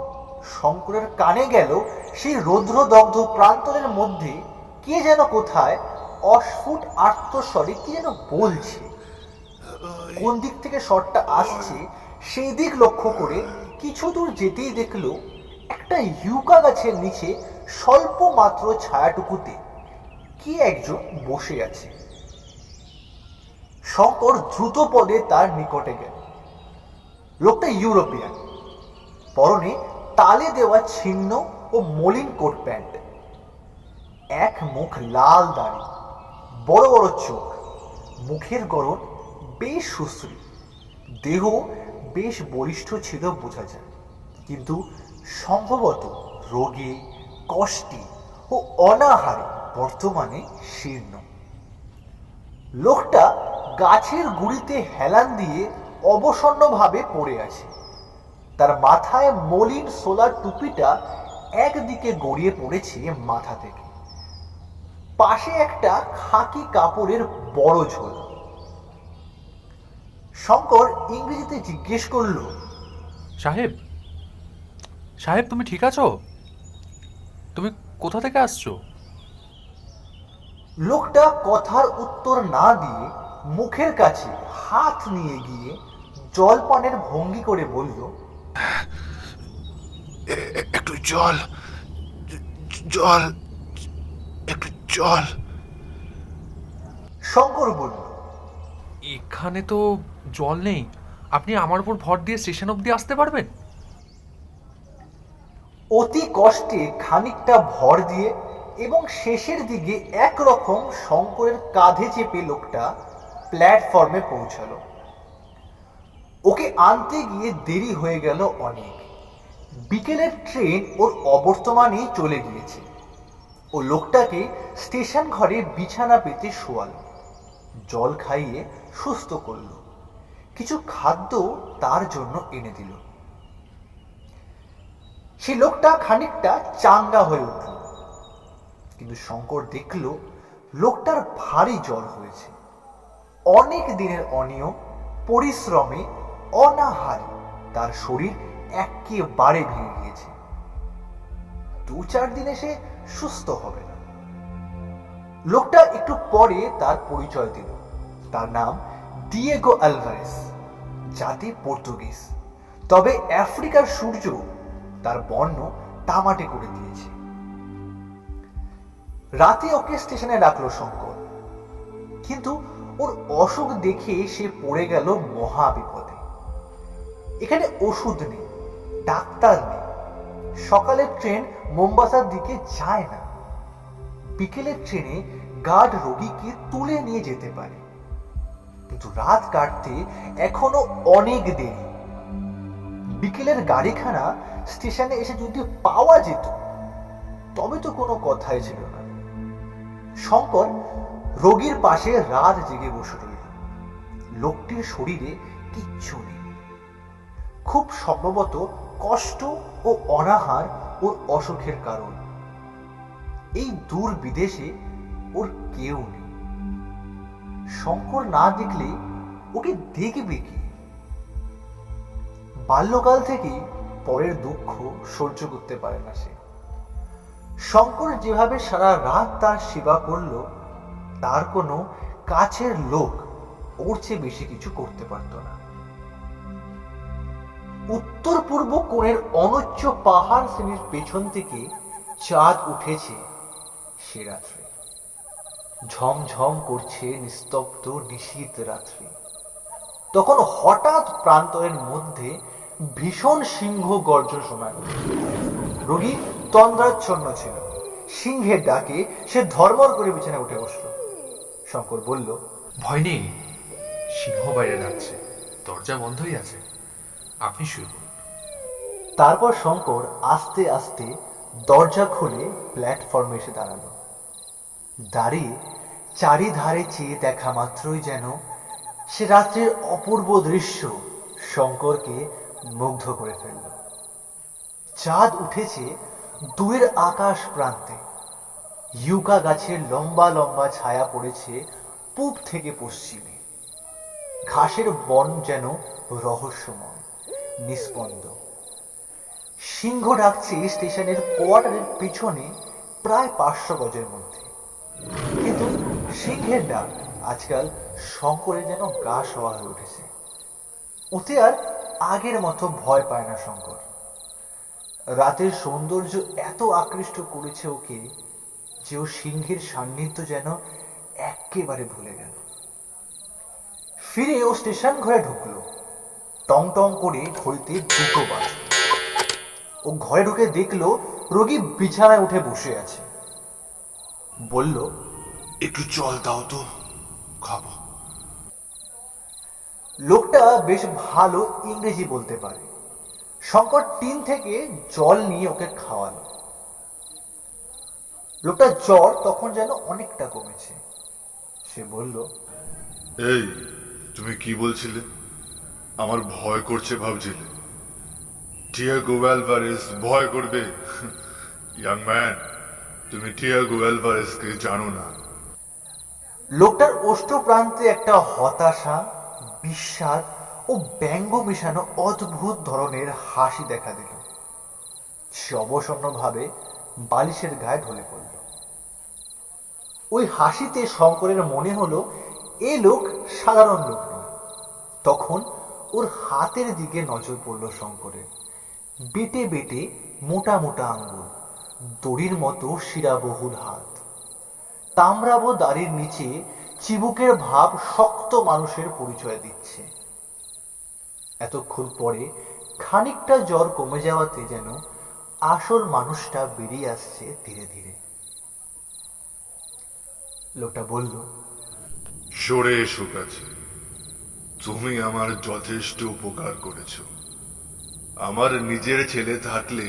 শঙ্করের কানে গেল সেই রৌদ্রদগ্ধ প্রান্তরের মধ্যে কে যেন কোথায় অস্ফুট আর্তস্বরে কি যেন বলছে। কোন দিক থেকে স্বরটা আসছে সেই দিক লক্ষ্য করে কিছু দূর যেতেই দেখল একটা ইউকা গাছের নিচে স্বল্প মাত্র ছায়াটুকুতে কি একজন বসে আছে। শঙ্কর দ্রুত পদে তার নিকটে গেল। লোকটা ইউরোপিয়ান, পরনে তালে দেওয়া ছিন্ন ও মলিন কোট প্যান্ট, এক মুখ লাল দাড়ি, বড় বড় চোখ, মুখের গড়ন বেশ সুশ্রী, দেহ বেশ বলিষ্ঠ ছিল বোঝা যায়, কিন্তু সম্ভবত রোগে কষ্টে ও অনাহারে বর্তমানে শীর্ণ। লোকটা গাছের গুড়িতে হেলান দিয়ে অবসন্নভাবে পড়ে আছে। তার মাথায় মলিন সোলার টুপিটা একদিকে গড়িয়ে পড়েছে মাথা থেকে। পাশে একটা খাকি কাপড়ের বড় ঝোল। শঙ্কর ইংরেজিতে জিজ্ঞেস করল, সাহেব সাহেব তুমি ঠিক আছো? তুমি কোথা থেকে আসছো? লোকটা কথার উত্তর না দিয়ে মুখের কাছে হাত নিয়ে গিয়ে জলপানের ভঙ্গি করে বলল, একটু জল, জল, একটু জল। শঙ্কর বলল, এখানে তো জল নেই, আপনি আমার উপর ভর দিয়ে স্টেশন অবধি আসতে পারবেন? অতি কষ্টে খানিকটা ভর দিয়ে এবং শেষের দিকে একরকম শঙ্করের কাঁধে চেপে লোকটা প্ল্যাটফর্মে পৌঁছালো। ওকে আনতে গিয়ে দেরি হয়ে গেল অনেক। বিকেলের ট্রেন ওর অবর্তমানেই চলে গিয়েছে। ও লোকটাকে স্টেশন ঘরে বিছানা পেতে শোয়ালো, জল খাইয়ে সুস্থ করলো, কিছু খাদ্য তার জন্য এনে দিল। সে লোকটা খানিকটা চাঙ্গা হয়ে উঠল, কিন্তু শঙ্কর দেখল লোকটার ভারী জ্বর হয়েছে। অনেক দিনের অনিয়ম পরিশ্রমে অনাহারে তার শরীর একেবারে ভেঙে গিয়েছে। 2-4 দিনে সে সুস্থ হবে না। লোকটা একটু পরে তার পরিচয় দিল। তার নাম ডিয়েগো আলভারেস, জাতি পর্তুগিজ, তবে আফ্রিকার সূর্য তার বর্ণ তামাটে করে দিয়েছে। রাতে ওকে স্টেশনে রাখলো শঙ্কর, কিন্তু ওর অসুখ দেখে সে পড়ে গেল মহা বিপদে। এখানে ওষুধ নেই, ডাক্তার নেই। সকালের ট্রেন মোম্বাসার দিকে যায় না। বিকেলের ট্রেনে গার্ড রোগীকে তুলে নিয়ে যেতে পারে, কিন্তু রাত কাটতে এখনো অনেক দেরি। বিকেলের গাড়িখানা স্টেশনে এসে যদি পাওয়া যেত তবে তো কোনো কথাই ছিল না। শঙ্কর রোগীর পাশে রাত জেগে বসে রইল। লোকটির শরীরে কিচ্ছু নেই। খুব সম্ভবত কষ্ট ও অনাহার ওর অসুখের কারণ। এই দূর বিদেশে ওর কেউ নেই। শঙ্কর না দেখলে ওকে দেখবে কি? বাল্যকাল থেকেই পরের দুঃখ সহ্য করতে পারে না সে। শঙ্কর যেভাবে সারা রাত তার সেবা করলো, তার কোনো কাছের লোক ওর চেয়ে বেশি কিছু করতে পারত না। উত্তর পূর্ব কোণের অনুচ্চ পাহাড় শ্রেণীর পেছন থেকে চাঁদ উঠেছে সে রাত্রে। ঝমঝম করছে নিস্তব্ধ নিশীথ রাত্রি। তখন হঠাৎ প্রান্তরের মধ্যে ভীষণ সিংহ গর্জন শোনা গেল। রোগী তন্দ্রাচ্ছন্ন ছিল। সিংহের ডাকে সে ধর্মর করে বিছানায় উঠে বসল। শঙ্কর বলল, ভয় নেই, সিংহ বাইরে ডাকছে, দরজা বন্ধই আছে, আপনি শুয়ে পড়ুন। তারপর শঙ্কর আস্তে আস্তে দরজা খুলে প্ল্যাটফর্মে এসে দাঁড়ালো। দাঁড়িয়ে চারিধারে চেয়ে দেখা মাত্রই যেন সে রাত্রির অপূর্ব দৃশ্য শঙ্করকে মুগ্ধ করে ফেলল। চাঁদ উঠেছে দূরের আকাশ প্রান্তে। ইউকা গাছের লম্বা লম্বা ছায়া পড়েছে পূব থেকে পশ্চিমে। ঘাসের বন যেন রহস্যময়, নিস্পন্দ। সিংহ ডাকছে স্টেশনের কোয়ার্টারের পিছনে প্রায় 500 গজের মধ্যে। কিন্তু সিংহের ডাক আজকাল শঙ্করের যেন গা সওয়া হয়ে উঠেছে। ওতে আর আগের মতো ভয় পায় না শঙ্কর। রাতের সৌন্দর্য এত আকৃষ্ট করেছে ওকে যে ও সিংহের সান্নিধ্য যেন একেবারে ভুলে গেল। ফিরে ও স্টেশন ঘরে ঢুকলো। টং টং করে ঘড়িতে 2টো বাজে। ও ঘরে ঢুকে দেখলো রোগী বিছানায় উঠে বসে আছে। বলল, একটু জল দাও তো, খাবো। লোকটা বেশ ভালো ইংরেজি বলতে পারে। শঙ্কর টিন থেকে জল নিয়ে ওকে খাওয়ালো। লোকটার জ্বর তখন যেন অনেকটা কমেছে। সে বলল, এই, তুমি কি বলছিলে? আমার ভয় করছে ভাবছিলে? টিয়াগো অ্যালভারেজ ভয় করবে? ইয়াং ম্যান, তুমি টিয়াগো অ্যালভারেজকে জানো না। লোকটার ওষ্ঠ প্রান্তে একটা হতাশা, বিস্বাদ ও ব্যঙ্গ মিশানো অদ্ভুত ধরনের হাসি দেখা দিল। সে অবসন্নভাবে বালিশের গায়ে ঢলে পড়ল। ওই হাসিতে শঙ্করের মনে হলো এ লোক সাধারণ লোক নয়। তখন ওর হাতের দিকে নজর পড়ল শঙ্করের। বেটে বেটে মোটা মোটা আঙ্গুল, দড়ির মতো শিরাবহুল হাত, তামরাবো দাড়ির নিচে চিবুকের ভাব শক্ত মানুষের পরিচয় দিচ্ছে। এতক্ষণ পরে খানিকটা জ্বর কমে যাওয়াতে যেন আসল মানুষটা বেরিয়ে আসছে ধীরে ধীরে। লোকটা বলল, সরে এসো কাছে। তুমি আমার যথেষ্ট উপকার করেছ। আমার নিজের ছেলে থাকলে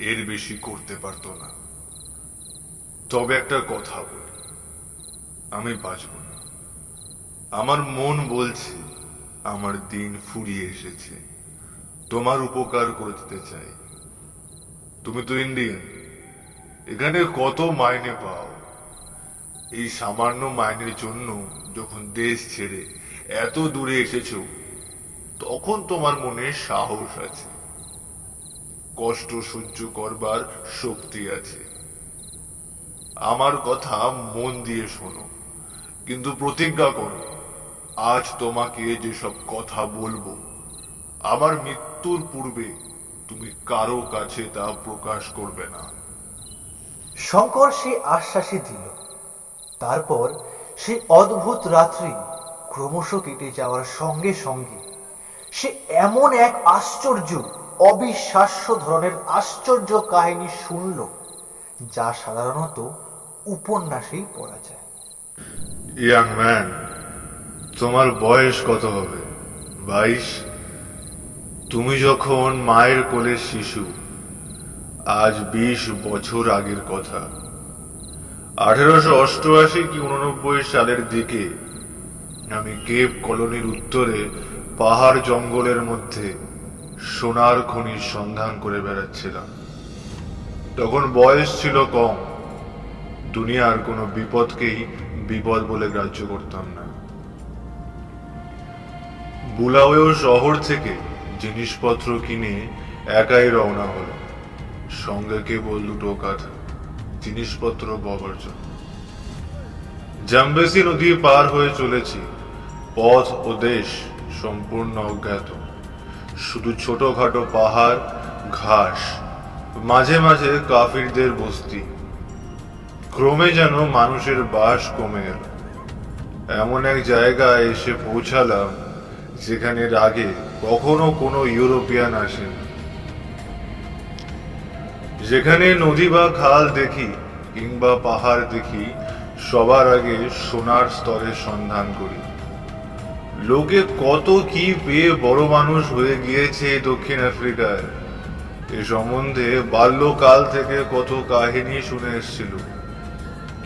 এর বেশি করতে পারতো না। তবে একটা কথা বলি, আমি বাঁচব না। আমার মন বলছে আমার দিন ফুরিয়ে এসেছে। তোমার উপকার করে দিতে চাই। তুমি তো ইন্ডিয়ান, এখানে কত মাইনে পাও। এই সামান্য মাইনের জন্য যখন দেশ ছেড়ে এত দূরে এসেছো, তখন তোমার মনে সাহস আছে, কষ্ট সহ্য করবার শক্তি আছে। আমার কথা মন দিয়ে শোনো, কিন্তু প্রতিজ্ঞা করো, আজ তোমাকে যেসব কথা বলবো, আমার মৃত্যুর পূর্বে তুমি কারো কাছে তা প্রকাশ করবে না। শঙ্কর সে আশ্বাসই দিল। তারপর সে অদ্ভুত রাত্রি ক্রমশ কেটে যাওয়ার সঙ্গে সঙ্গে সে এমন এক আশ্চর্য, অবিশ্বাস্য ধরনের আশ্চর্য কাহিনী শুনল যা সাধারণত উপন্যাসেই পড়া যায়। ইয়াং ম্যান, তোমার বয়স কত হবে? 22? তুমি যখন মায়ের কোলের শিশু, আজ 20 বছর আগের কথা। 1888 কি 89 সালের দিকে আমি কেপ কলোনির উত্তরে পাহাড় জঙ্গলের মধ্যে সোনার খনির সন্ধান করে বেড়াচ্ছিলাম। তখন বয়স ছিল কম, দুনিয়ার কোনো বিপদকেই বিপদ বলে গ্রাহ্য করতাম না। বুলাওয়েও শহর থেকে জিনিসপত্র কিনে একাই রওনা হলো, সঙ্গে কেবল 2 কাঁধা জিনিসপত্র বহর জন্য। জাম্বেসি নদী পার হয়ে চলেছি, পথ ও দেশ সম্পূর্ণ অজ্ঞাত, শুধু ছোটখাটো পাহাড়, ঘাস, মাঝে মাঝে কাফিরদের বস্তি। ক্রমে যেন মানুষের বাস কমে গেল। এমন এক জায়গায় এসে পৌঁছালাম যেখানে আগে কখনো কোনো ইউরোপিয়ান আসেন। যেখানে নদী বা খাল দেখি কিংবা পাহাড় দেখি, সবার আগে সোনার স্তরের সন্ধান করি। লোকে কত কি পেয়ে বড় মানুষ হয়ে গিয়েছে দক্ষিণ আফ্রিকায়, এ সম্বন্ধে বাল্যকাল থেকে কত কাহিনী শুনে এসেছিল।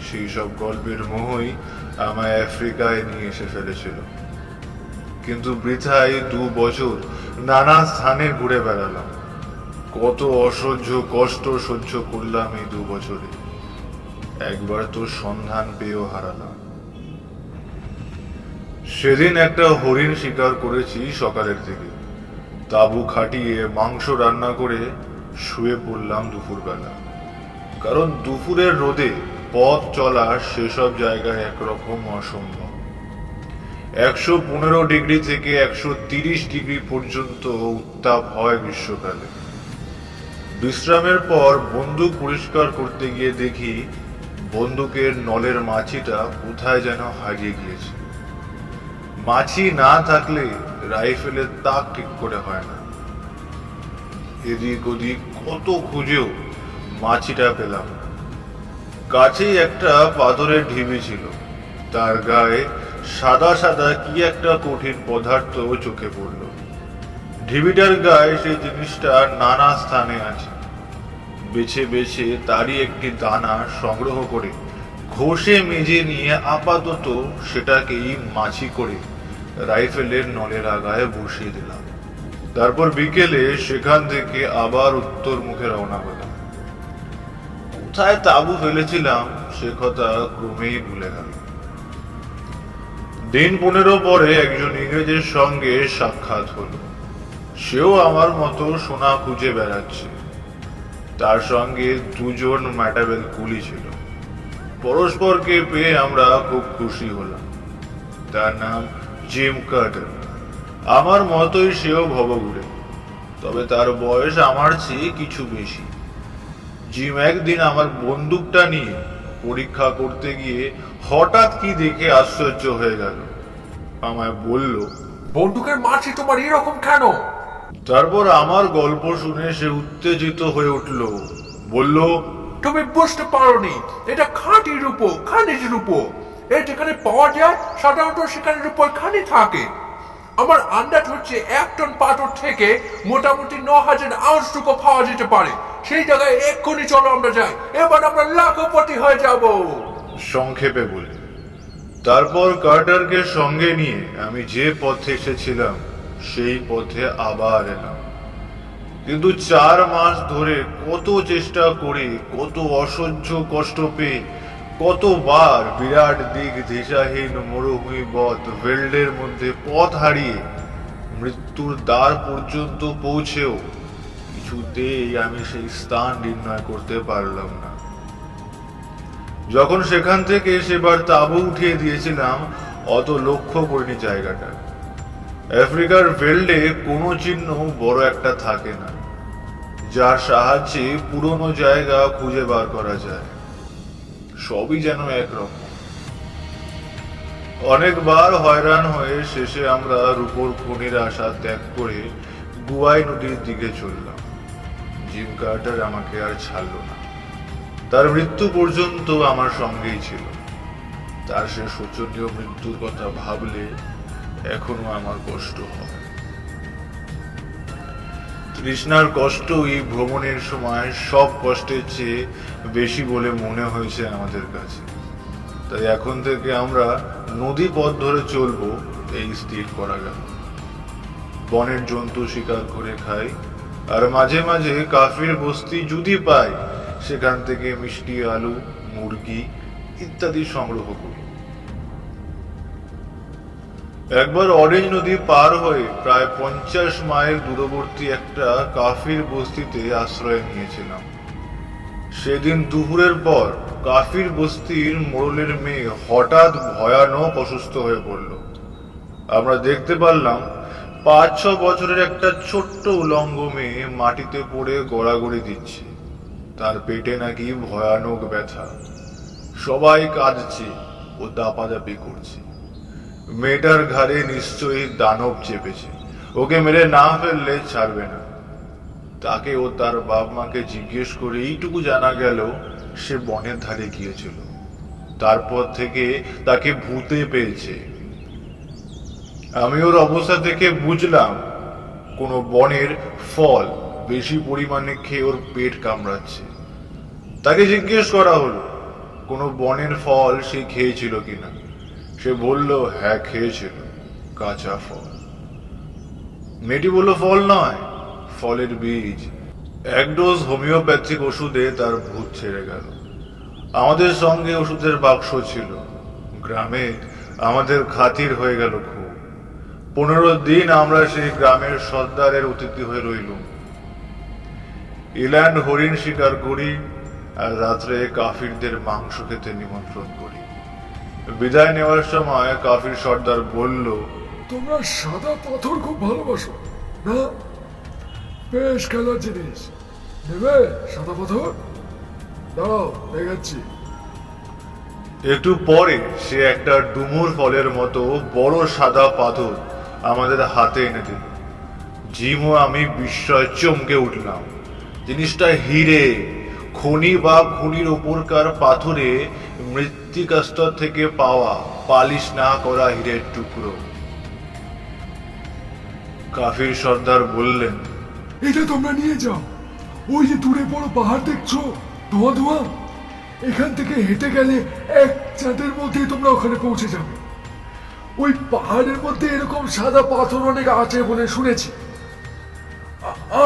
সেই সব গল্পের মোহই আমায় আফ্রিকায় নিয়ে এসে ফেলেছিল। কিন্তু বৃথায় 2 বছর নানা স্থানে ঘুরে বেড়ালাম। কত অসহ্য কষ্ট সহ্য করলাম এই 2 বছরে। একবার তো সন্ধান পেয়েও হারালাম। সেদিন একটা হরিণ শিকার করেছি সকালের দিকে। তাঁবু খাটিয়ে মাংস রান্না করে শুয়ে পড়লাম দুপুরবেলা। কারণ দুপুরের রোদে পথ চলা সেসব জায়গায় একরকম অসম্ভব। 115 ডিগ্রি থেকে 130 ডিগ্রি পর্যন্ত উত্তাপ হয় গ্রীষ্মকালে। বিশ্রামের পর বন্দুক পরিষ্কার করতে গিয়ে দেখি বন্দুকের নলের মাছিটা কোথায় যেন হারিয়ে গিয়েছে। মাছি না থাকলে রাইফেলের তাক ঠিক করে হয় না। এদিক ওদিক কত খুঁজেও মাছিটা পেলাম না। কাছেই একটা পাথরের ঢিবি ছিল, তার গায়ে সাদা সাদা কি একটা কঠিন পদার্থ চোখে পড়ল। ঢিবিটার গায়ে সেই জিনিসটা নানা স্থানে আছে। বেছে বেছে তারই একটি দানা সংগ্রহ করে ঘষে মেজে নিয়ে আপাতত সেটাকেই মাছি করে রাইফেলের নলের আগায় বসিয়ে দিলাম। তারপর বিকেলে সেখান থেকে আবার উত্তর মুখে রওনা হলাম। কোথায় তাঁবু ফেলেছিলাম সে কথা ক্রমেই ভুলে গেল। দিন 15 পরে একজন ইংরেজের সঙ্গে সাক্ষাৎ হলো। সেও আমার মতো সোনা খুঁজে বেড়াচ্ছে। তার সঙ্গে 2 জন ম্যাটাবেল কুলি ছিল। পরস্পরকে পেয়ে আমরা খুব খুশি হলাম। তার নাম জিম কার্টার। আমার মতোই সেও ভবঘুরে, তবে তার বয়স আমার চেয়ে কিছু বেশি। জিম একদিন আমার বন্দুকটা নিয়ে পরীক্ষা করতে গিয়ে হঠাৎ কি দেখে আশ্চর্য হয়ে গেল। আমায় বলল, বন্দুকের মাছি তোমার এরকম কেন? তারপর আমার গল্প শুনে সে উত্তেজিত হয়ে উঠল। বলল, তুমি বুঝতে পারোনি, এটা খাঁটি রূপো, খানিজ রূপো। এই যেখানে পাওয়া যায় সাধারণত সেখানে রূপোর খানি থাকে। আমার আন্দাজ হচ্ছে 1 টন পাথর থেকে মোটামুটি 9000 আউন্স রূপো পাওয়া যেতে পারে। সেই জায়গায় এক্ষুনি চলো আমরা যাই, এবার আমরা লাখপতি হয়ে যাব। সংক্ষেপে বলি। তারপর কার্টারকে সঙ্গে নিয়ে আমি যে পথে এসেছিলাম সেই পথে আবার এলাম। কিন্তু 4 মাস ধরে কত চেষ্টা করে, কত অসহ্য কষ্ট পেয়ে, কতবার বিরাট দিক দিশাহীন মরুভূমি পথ ভেল্ডের মধ্যে পথ হারিয়ে মৃত্যুর দ্বার পর্যন্ত পৌঁছেও কিছুতেই আমি সেই স্থান নির্ণয় করতে পারলাম না। যখন সেখান থেকে সেবার তাঁবু উঠিয়ে দিয়েছিলাম, অত লক্ষ্য করিনি জায়গাটা। আফ্রিকার ভেল্ডে কোনো চিহ্ন বড় একটা থাকে না, যার সাহায্যে পুরনো জায়গা খুঁজে বার করা যায়। সবই যেন একরকম। অনেকবার হয়রান হয়ে শেষে আমরা রূপোর খনির আশা ত্যাগ করে গুয়াই নদীর দিকে চললাম। জিম কার্টার আমাকে আর ছাড়ল না। তার মৃত্যু পর্যন্ত আমার সঙ্গেই ছিল। তার সে শোচনীয় মৃত্যুর কথা ভাবলে এখনো আমার কষ্ট হয়। তৃষ্ণার কষ্ট এই ভ্রমণের সময় সব কষ্টের চেয়ে বেশি বলে মনে হয়েছে আমাদের কাছে। তাই এখন থেকে আমরা নদী পথ ধরে চলবো, এই স্থির করা গেল। বনের জন্তু শিকার করে খাই, আর মাঝে মাঝে কাফির বস্তি যদি পাই সেখান থেকে মিষ্টি আলু, মুরগি ইত্যাদি সংগ্রহ করি। একবার অরেঞ্জ নদী পার হয়ে প্রায় 50 মাইল দূরবর্তী একটা কাফির বস্তিতে আশ্রয় নিয়েছিলাম। সেদিন দুপুরের পর কাফির বস্তির মোড়লের মেয়ে হঠাৎ ভয়ানক অসুস্থ হয়ে পড়ল। আমরা দেখতে পারলাম 5-6 বছরের একটা ছোট্ট উলঙ্গ মেয়ে মাটিতে পড়ে গড়াগড়ি দিচ্ছে। তার পেটে নাকি ভয়ানক ব্যথা। সবাই কাঁদছে ও দাপাদাপি করছে। মেয়েটার ঘাড়ে নিশ্চয়ই দানব চেপেছে, ওকে মেরে না ফেললে ছাড়বে না। তাকে ও তার বাপ মাকে জিজ্ঞেস করে এইটুকু জানা গেল সে বনের ধারে গিয়েছিল। তারপর থেকে তাকে ভূতে পেয়েছে। আমি ওর অবস্থা থেকে বুঝলাম কোনো বনের ফল বেশি পরিমাণে খেয়ে ওর পেট কামড়াচ্ছে। তাকে জিজ্ঞেস করা হলো কোনো বনের ফল সে খেয়েছিল কিনা। সে বলল হ্যাঁ খেয়েছিল, কাঁচা ফল। মেয়েটি বলল ফল নয়, ফলের বীজ। 1 ডোজ হোমিওপ্যাথিক ওষুধে তার ভূত ছেড়ে গেল। আমাদের সঙ্গে ওষুধের বাক্স ছিল। গ্রামে আমাদের খাতির হয়ে গেল খুব। 15 দিন আমরা সেই গ্রামের সর্দারের অতিথি হয়ে রইলুম। ইল্যান্ড হরিণ শিকার করি আর রাত্রে কাফিরদের মাংস খেতে নিমন্ত্রণ করি। বিদায় নেওয়ার সময় কাফির সর্দার বলল, তোমরা সাদা পাথর খুব ভালোবাসো না? বেশ খেলার জিনিস। নেবে সাদা পাথর? দাঁড়াও দেখাচ্ছি। একটু পরে সে একটা ডুমুর ফলের মতো বড় সাদা পাথর আমাদের হাতে এনে দিল। জিম ও আমি বিস্ময়ে চমকে উঠলাম। জিনিসটা হিরে, খনি বা খনির ওপরকার পাথরে মৃত্তিকাস্তর থেকে পাওয়া পালিশ না করা হীরের টুকরো। কাফির সর্দার বললেন, এটা তোমরা নিয়ে যাও। ওই যে দূরে বড় পাহাড় দেখছো, ধোঁয়া ধোঁয়া, এখান থেকে হেঁটে গেলে 1 চাঁদের মধ্যে তোমরা ওখানে পৌঁছে যাবে। ওই পাহাড়ের মধ্যে এরকম সাদা পাথর অনেক আছে বলে শুনেছি।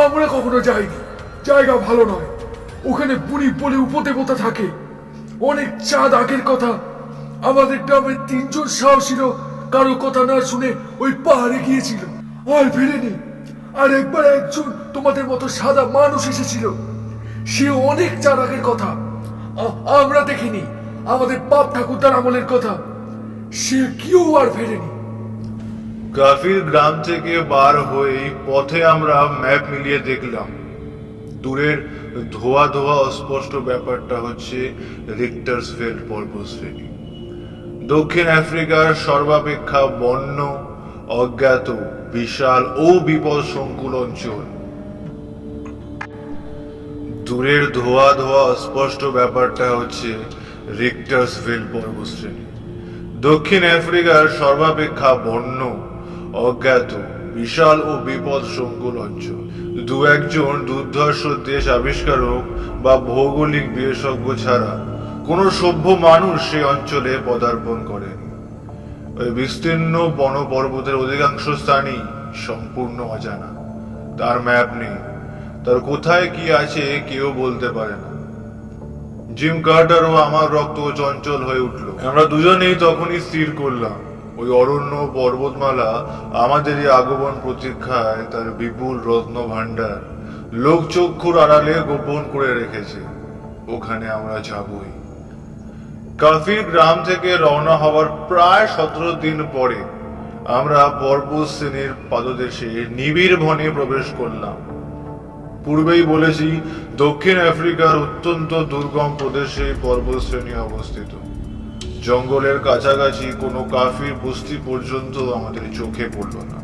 আমরা কখনো যাইনি, জায়গা ভালো নয়। ওখানে বুড়ি বলে উপদেবতা থাকে। অনেক চাঁদ আগের কথা আমাদের গ্রামের 3 জন সাহসীরও কারো কথা না শুনে ওই পাহাড়ে গিয়েছিল আর ফেরেনি। আর একবার একজন তোমাদের মতো সাদা মানুষ এসেছিল, সে অনেক চাঁদ আগের কথা আমরা দেখিনি। আমাদের বাপ ঠাকুরদার আমলের কথা, সে কেউ আর ফেরেনি। কাফির গ্রাম থেকে বার হয়ে পথে আমরা ম্যাপ মিলিয়ে দেখলাম দূরের ধোয়া ধোয়া অস্পষ্ট ব্যাপারটা হচ্ছে রিক্টার্সভেল পর্বতশ্রেণী। দক্ষিণ আফ্রিকার সর্বাপেক্ষা বন্য, অজ্ঞাত, বিশাল ও বিপদ সংকুল অঞ্চল। দূরের ধোয়া ধোয়া অস্পষ্ট ব্যাপারটা হচ্ছে রিক্টার্সভেল পর্বতশ্রেণী। দক্ষিণ আফ্রিকার সর্বাপেক্ষা বন্য, অজ্ঞাত, বিশাল ও বিপদ সংকুল অঞ্চল। 2-1 জন দুর্ধর্ষ দেশ আবিষ্কারক বা ভৌগোলিক বিশেষজ্ঞ ছাড়া কোনো সভ্য মানুষ সেই অঞ্চলে পদার্পণ করেন। ওই বিস্তীর্ণ বন পর্বতের অধিকাংশ স্থানই সম্পূর্ণ অজানা। তার ম্যাপ নেই, তার কোথায় কি আছে কেউ বলতে পারে না। জিম কার্টার ও আমার রক্ত চঞ্চল হয়ে উঠল। আমরা দুজনেই তখনই স্থির করলাম ওই অরণ্য পর্বতমালা আমাদেরই আগমন প্রতীক্ষায় তার বিপুল রত্ন ভাণ্ডার লোকচক্ষুর আড়ালে গোপন করে রেখেছে। ওখানে আমরা যাবই। কাফির গ্রাম থেকে রওনা হওয়ার প্রায় 17 দিন পরে আমরা পর্বত শ্রেণীর পাদদেশে নিবিড় বনে প্রবেশ করলাম। পূর্বেই বলেছি, দক্ষিণ আফ্রিকার অত্যন্ত দুর্গম প্রদেশে পর্বত শ্রেণী অবস্থিত। জঙ্গলের কাছাকাছি কোনো কাফির বস্তি পর্যন্ত আমাদের চোখে পড়ল না।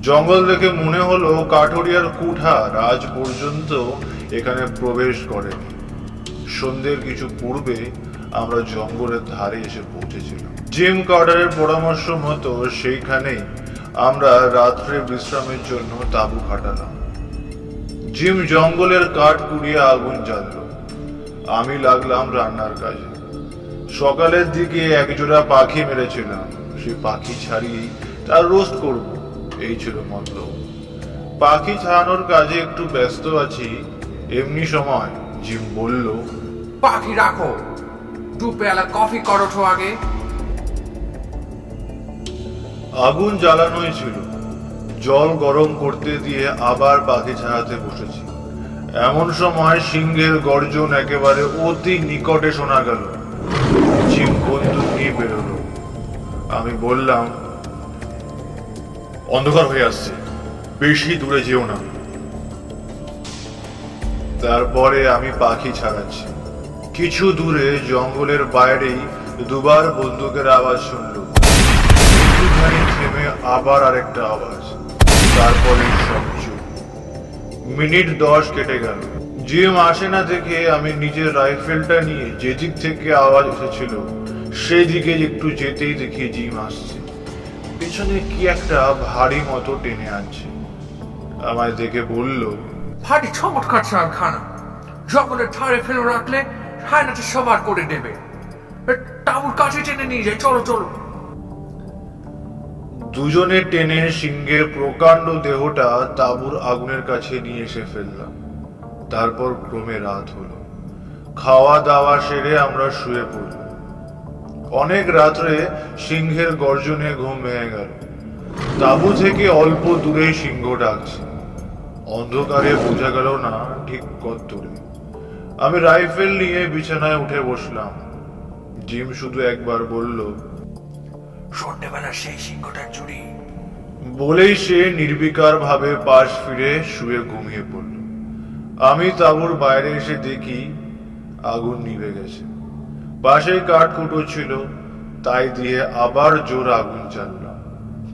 জঙ্গল দেখে মনে হলো কাঠুরিয়ার কুঠার আজ পর্যন্ত এখানে প্রবেশ করেনি। সন্ধ্যের কিছু পূর্বে আমরা জঙ্গলের ধারে এসে পৌঁছেছিলাম। জিম কার্টারের পরামর্শ মতো সেইখানেই আমরা রাত্রে বিশ্রামের জন্য তাঁবু খাটালাম। জিম জঙ্গলের কাঠ কুড়িয়ে আগুন জ্বালল, আমি লাগলাম রান্নার কাজে। সকালের দিকে 1 জোড়া পাখি মেরেছিলাম, সে পাখি ছাড়িয়ে তার রোস্ট করব, এই ছিল মতলব। পাখি ছাড়ানোর কাজে একটু ব্যস্ত আছি, এমনি সময় জিম বলল, পাখি রাখো, 2 পেয়ালা কফি করো তো আগে। আগুন জ্বালানোই ছিল। জল গরম করতে দিয়ে আবার পাখি ছাড়াতে বসেছি। এমন সময় সিংহের গর্জন একেবারে অতি নিকটে শোনা গেল। জিম বন্দুক নিয়ে বেরোলো। আমি বললাম, অন্ধকার হয়ে আসছে, বেশি দূরে যেও না। তারপরে আমি পাখি ছাড়াচ্ছি। কিছু দূরে জঙ্গলের বাইরেই দুবার বন্দুকের আওয়াজ শুনল। একটুখানি থেমে আবার আরেকটা আওয়াজ, তারপরে সব চুপ। মিনিট 10 কেটে গেল। জিম আসে না দেখে আমি নিজের রাইফেলটা নিয়ে যেদিক থেকে আওয়াজ এসেছিল সেই দিকে একটু যেতেই দেখি জিম আসছে। পেছনে কি একটা ভারী মতো টেনে আনছে। আমায় দেখে বলল, ভারী চমৎকার চালখানা, জঙ্গলের ধারে ফেলে রাখলে হায়নাটা সবার করে দেবে। তাবুর কাছে টেনে নিয়ে যায়, চলো চলো। দুজনে টেনে সিংহের প্রকাণ্ড দেহটা তাঁবুর আগুনের কাছে নিয়ে এসে ফেললাম। তারপর ক্রমে রাত হলো। খাওয়া দাওয়া সেরে আমরা শুয়ে পড়লাম। অনেক রাত্রে সিংহের গর্জনে ঘুম ভেঙে গেল। তাঁবু থেকে অল্প দূরে সিংহ ডাকছে। অন্ধকারে বোঝা গেল না ঠিক কত দূরে। আমি রাইফেল নিয়ে বিছানায় উঠে বসলাম। জিম শুধু একবার বলল, সন্ধ্যেবেলা সেই সিংহটার চুরি। বলেই সে নির্বিকার ভাবে পাশ ফিরে শুয়ে ঘুমিয়ে পড়ল। আমি তাঁবুর বাইরে এসে দেখি আগুন নিভে গেছে। পাশে কাঠকুটো ছিল, তাই দিয়ে আবার জোর আগুন জ্বাললাম।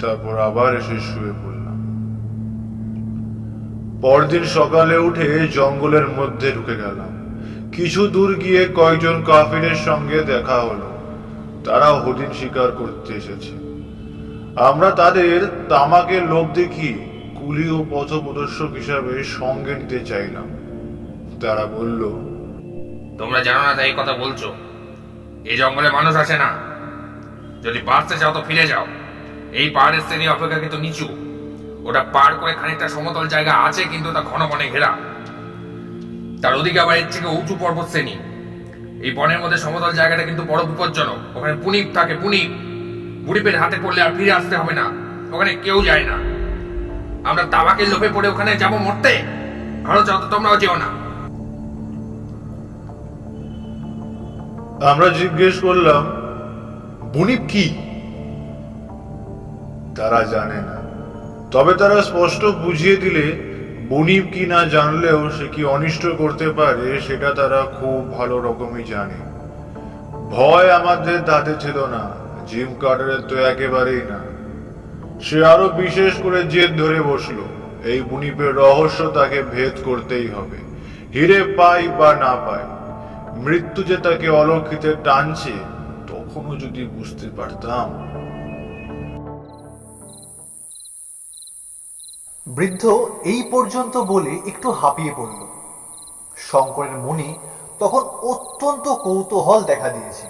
তারপর আবার এসে শুয়ে পড়লাম। পরদিন সকালে উঠে জঙ্গলের মধ্যে ঢুকে গেলাম। কিছু দূর গিয়ে কয়েকজন কাফিরের সঙ্গে দেখা হলো। তারা হরিণ শিকার করতে এসেছে। আমরা তাদের তামাকের লোভ দেখি কুলি ও পথপ্রদর্শক হিসাবে সঙ্গে নিতে চাইলাম। তারা বলল, তোমরা জানো না তাই কথা বলছো? এই জঙ্গলে মানুষ আছে না, যদি বাঁচতে চাও তো ফিরে যাও। এই পাহাড়ের শ্রেণী অপেক্ষাকৃত নিচু, ওটা পার করে খানিকটা সমতল জায়গা আছে, কিন্তু তা ঘন বনে ঘেরা। তার ওদিকে আবার এর থেকে উঁচু পর্বত শ্রেণী। এই বনের মধ্যে সমতল জায়গাটা কিন্তু বড় বিপজ্জনক। ওখানে পুনিপ থাকে, পুনিপ। বুড়িপের হাতে পড়লে আর ফিরে আসতে হবে না, ওখানে কেউ যায় না। আমরা তাবাকের লোভে পড়ে ওখানে যাবো মরতে? ভালো চাও তো তোমরাও যেও না। আমরা জিজ্ঞেস করলাম, বুনিপ কি? তারা জানে না। তবে তারা স্পষ্ট বুঝিয়ে দিলে বুনিপ কি না জানলেও সে কি অনিষ্ট করতে পারে সেটা তারা খুব ভালো রকমই জানে। ভয় আমাদের তাতে ছিল না, জিম কার্টারের তো একেবারেই না। সে আরো বিশেষ করে জেদ ধরে বসলো, এই বুনিপের রহস্য তাকে ভেদ করতেই হবে, হিরে পাই বা না পাই। মৃত্যু যে তাকে অলক্ষিতে টানছে তখনও যদি বুঝতে পারতাম। বৃদ্ধ এই পর্যন্ত বলে একটু হাঁপিয়ে পড়ল। শঙ্করের মনে তখন অত্যন্ত কৌতূহল দেখা দিয়েছে।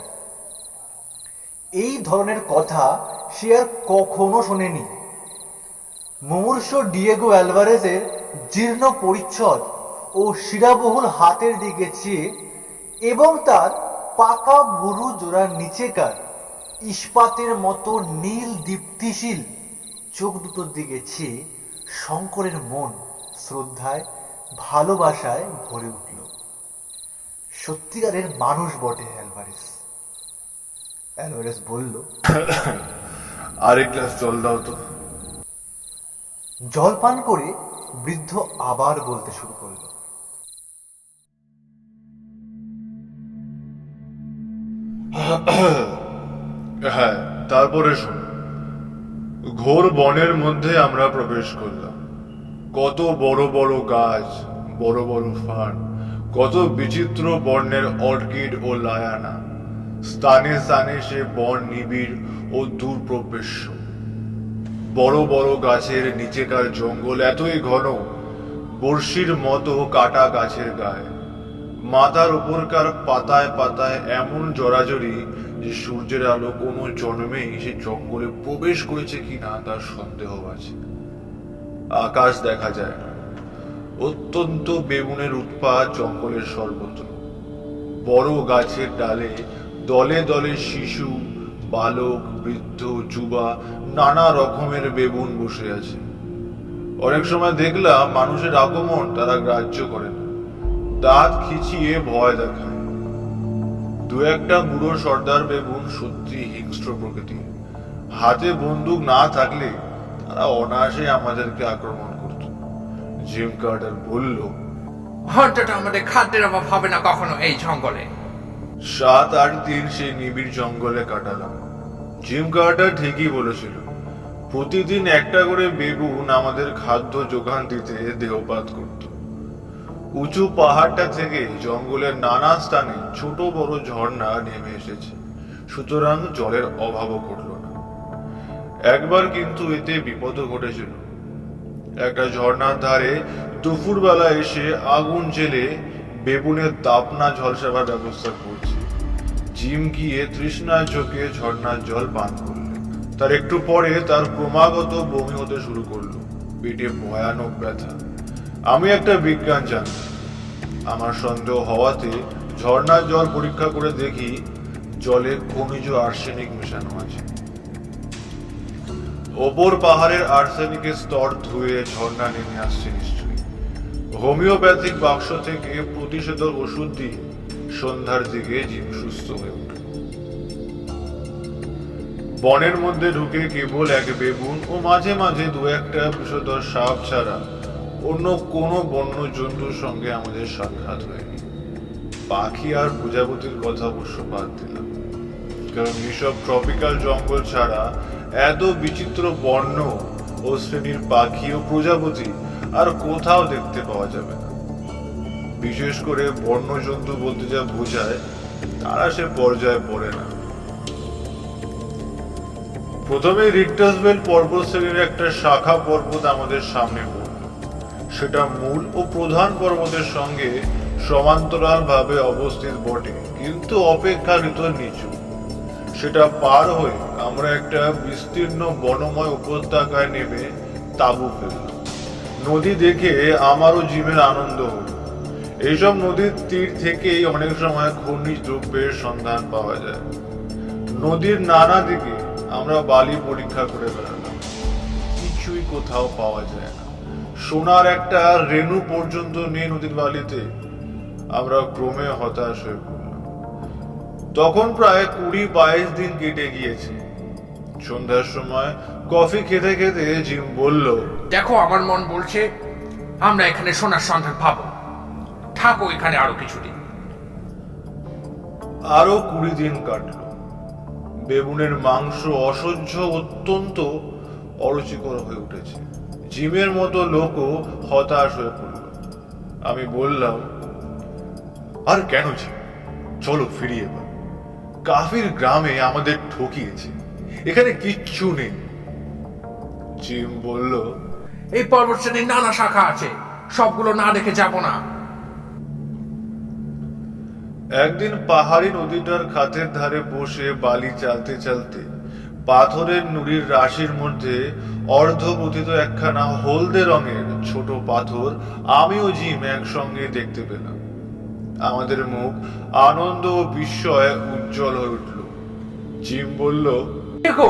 এই ধরনের কথা সে আর কখনো শোনেনি। মুমূর্ষ ডিয়েগো অ্যালভারেজের জীর্ণ পরিচ্ছদ ও শিরাবহুল হাতের দিকে চেয়ে এবং তার পাকা ভুরু জোড়ার নিচেকার ইস্পাতের মতো নীল দীপ্তিশীল চোখ দুটোর দিকে চেয়ে শঙ্করের মন শ্রদ্ধায় ভালোবাসায় ভরে উঠল। সত্যিকারের মানুষ বটে অ্যালভারেজ। অ্যালভারেজ বলল, আরেক গ্লাস জল দাও তো। জল পান করে বৃদ্ধ আবার বলতে শুরু করল, হ্যাঁ, তারপরে শোনো। ঘোর বনের মধ্যে আমরা প্রবেশ করলাম। কত বড় বড় গাছ, বড় বড় ফার্ন, কত বিচিত্র বর্ণের অর্কিড ও লায়ানা। স্থানে স্থানে সে বন নিবিড় ও দূরপ্রবেশ্য। বড় বড় গাছের নিচেকার জঙ্গল এতই ঘন, বর্ষির মতো কাটা গাছের গায়ে। মাথার উপরকার পাতায় পাতায় এমন জড়াজড়ি যে সূর্যের আলো কোনো জন্মেই সে জঙ্গলে প্রবেশ করেছে কিনা তার সন্দেহ আছে। আকাশ দেখা যায় না। অত্যন্ত বেবুনের উৎপাত জঙ্গলের সর্বত্র। বড় গাছের ডালে দলে দলে শিশু, বালক, বৃদ্ধ, যুবা, নানা রকমের বেবুন বসে আছে। অনেক সময় দেখলাম মানুষের আগমন তারা গ্রাহ্য করে না, দাঁত খিচিয়ে ভয় দেখায়। দু একটা বুড়ো সর্দার বেবুন সত্যি হিংস্র প্রকৃতি। হাতে বন্দুক না থাকলে তারা অনায়াসে আমাদেরকে আক্রমণ করত। জিম কার্টার বলল, অন্তত আমাদের খাদ্যের অভাব হবে না কখনো এই জঙ্গলে। 7-8 দিন সেই নিবিড় জঙ্গলে কাটালাম। জিম কার্টার ঠিকই বলেছিল, প্রতিদিন একটা করে বেবুন আমাদের খাদ্য যোগান দিতে দেহপাত করত। উঁচু পাহাড়টা থেকে জঙ্গলের নানা স্থানে ছোট বড় ঝর্ণা নেমে এসেছে, সুতরাং জলের অভাবও ঘটল না। একবার কিন্তু এতে বিপদও ঘটেছিল। একটা ঝর্ণার ধারে দুপুরবেলা এসে আগুন জেলে বেবুনের দাপনা ঝলসাবার ব্যবস্থা করছে। জিম গিয়ে তৃষ্ণায় চোখে ঝর্ণার জল পান করলেন। তার একটু পরে তার ক্রমাগত বমি হতে শুরু করলো, পেটে ভয়ানক ব্যথা। আমি একটা বিজ্ঞান জানি, আমার সন্দেহ হওয়াতে ঝর্ণার জল পরীক্ষা করে দেখি জলে খনিজ আর্সেনিক মেশানো আছে। ওপর পাহাড়ের আর্সেনিকের স্তর ধুয়ে ঝর্ণা নেমে আসছে নিশ্চয়ই। হোমিওপ্যাথিক বাক্স থেকে প্রতিষেধক ওষুধ দিয়ে সন্ধ্যার দিকে জিম সুস্থ হয়ে উঠল। বনের মধ্যে ঢুকে কেবল এক বেবুন ও মাঝে মাঝে দু একটা বিষধর সাপ ছাড়া অন্য কোনো বন্য জন্তুর সঙ্গে আমাদের সাক্ষাৎ হয়নি। পাখি আর প্রজাপতির কথা অবশ্য বাদ দিলাম, কারণ এইসব ট্রপিক্যাল জঙ্গল ছাড়া এত বিচিত্র বর্ণ ও শ্রেণীর পাখি ও প্রজাপতি আর কোথাও দেখতে পাওয়া যাবে না। বিশেষ করে বন্য জন্তু বলতে যা বোঝায় তারা সে পর্যায়ে পড়ে না। প্রথমে রিক্টাসভেল পর্বত শ্রেণীর একটা শাখা পর্বত আমাদের সামনে পড়ল। সেটা মূল ও প্রধান পর্বতের সঙ্গে সমান্তরাল ভাবে অবস্থিত বটে, কিন্তু অপেক্ষাকৃত নিচু। সেটা পার হয়ে আমরা একটা বিস্তীর্ণ বনময় উপত্যকায় নেমে তাঁবু ফেললাম। নদী দেখে আমারও জিমের আনন্দ হলো। এইসব নদীর তীর থেকেই অনেক সময় খনিজ দ্রব্যের সন্ধান পাওয়া যায়। নদীর নানা দিকে আমরা বালি পরীক্ষা করে বেড়ালাম, কিছুই কোথাও পাওয়া যায় না। সোনার একটা রেণু পর্যন্ত নেই নদীর বালিতে। আমরা ক্রমে হতাশ হয়ে পড়লাম। তখন প্রায় 20-22 দিন কেটে গিয়েছে। সন্ধ্যার সময় কফি খেতে খেতে জিম বলল, দেখো, আমার মন বলছে আমরা এখানে সোনার সন্ধান পাবো। থাকো এখানে আরো কিছুদিন। আরো 20 দিন কাটলো। বেবুনের মাংস অসহ্য, অত্যন্ত অরুচিকর হয়ে উঠেছে। জিমের মতো লোকও হতাশ হয়ে পড়ল। আমি বললাম, আর কেন জিম, চলো ফিরিয়ে এবার। কাফির গ্রামে আমাদের ঠকিয়েছে, এখানে কিচ্ছু নেই। জিম বলল, এই পর্বত শ্রেণীর নানা শাখা আছে, সবগুলো না দেখে যাব না। একদিন পাহাড়ি নদীটার খাতের ধারে বসে বালি চালতে চালতে পাথরের নুড়ির রাশির মধ্যে অর্ধপতিত একখানা হলদে রঙের ছোট পাথর আমি ও জিম একসঙ্গে দেখতে পেলাম। আমাদের মুখ আনন্দ ও বিস্ময়ে উজ্জ্বল হয়ে উঠল। জিম বলল, দেখো,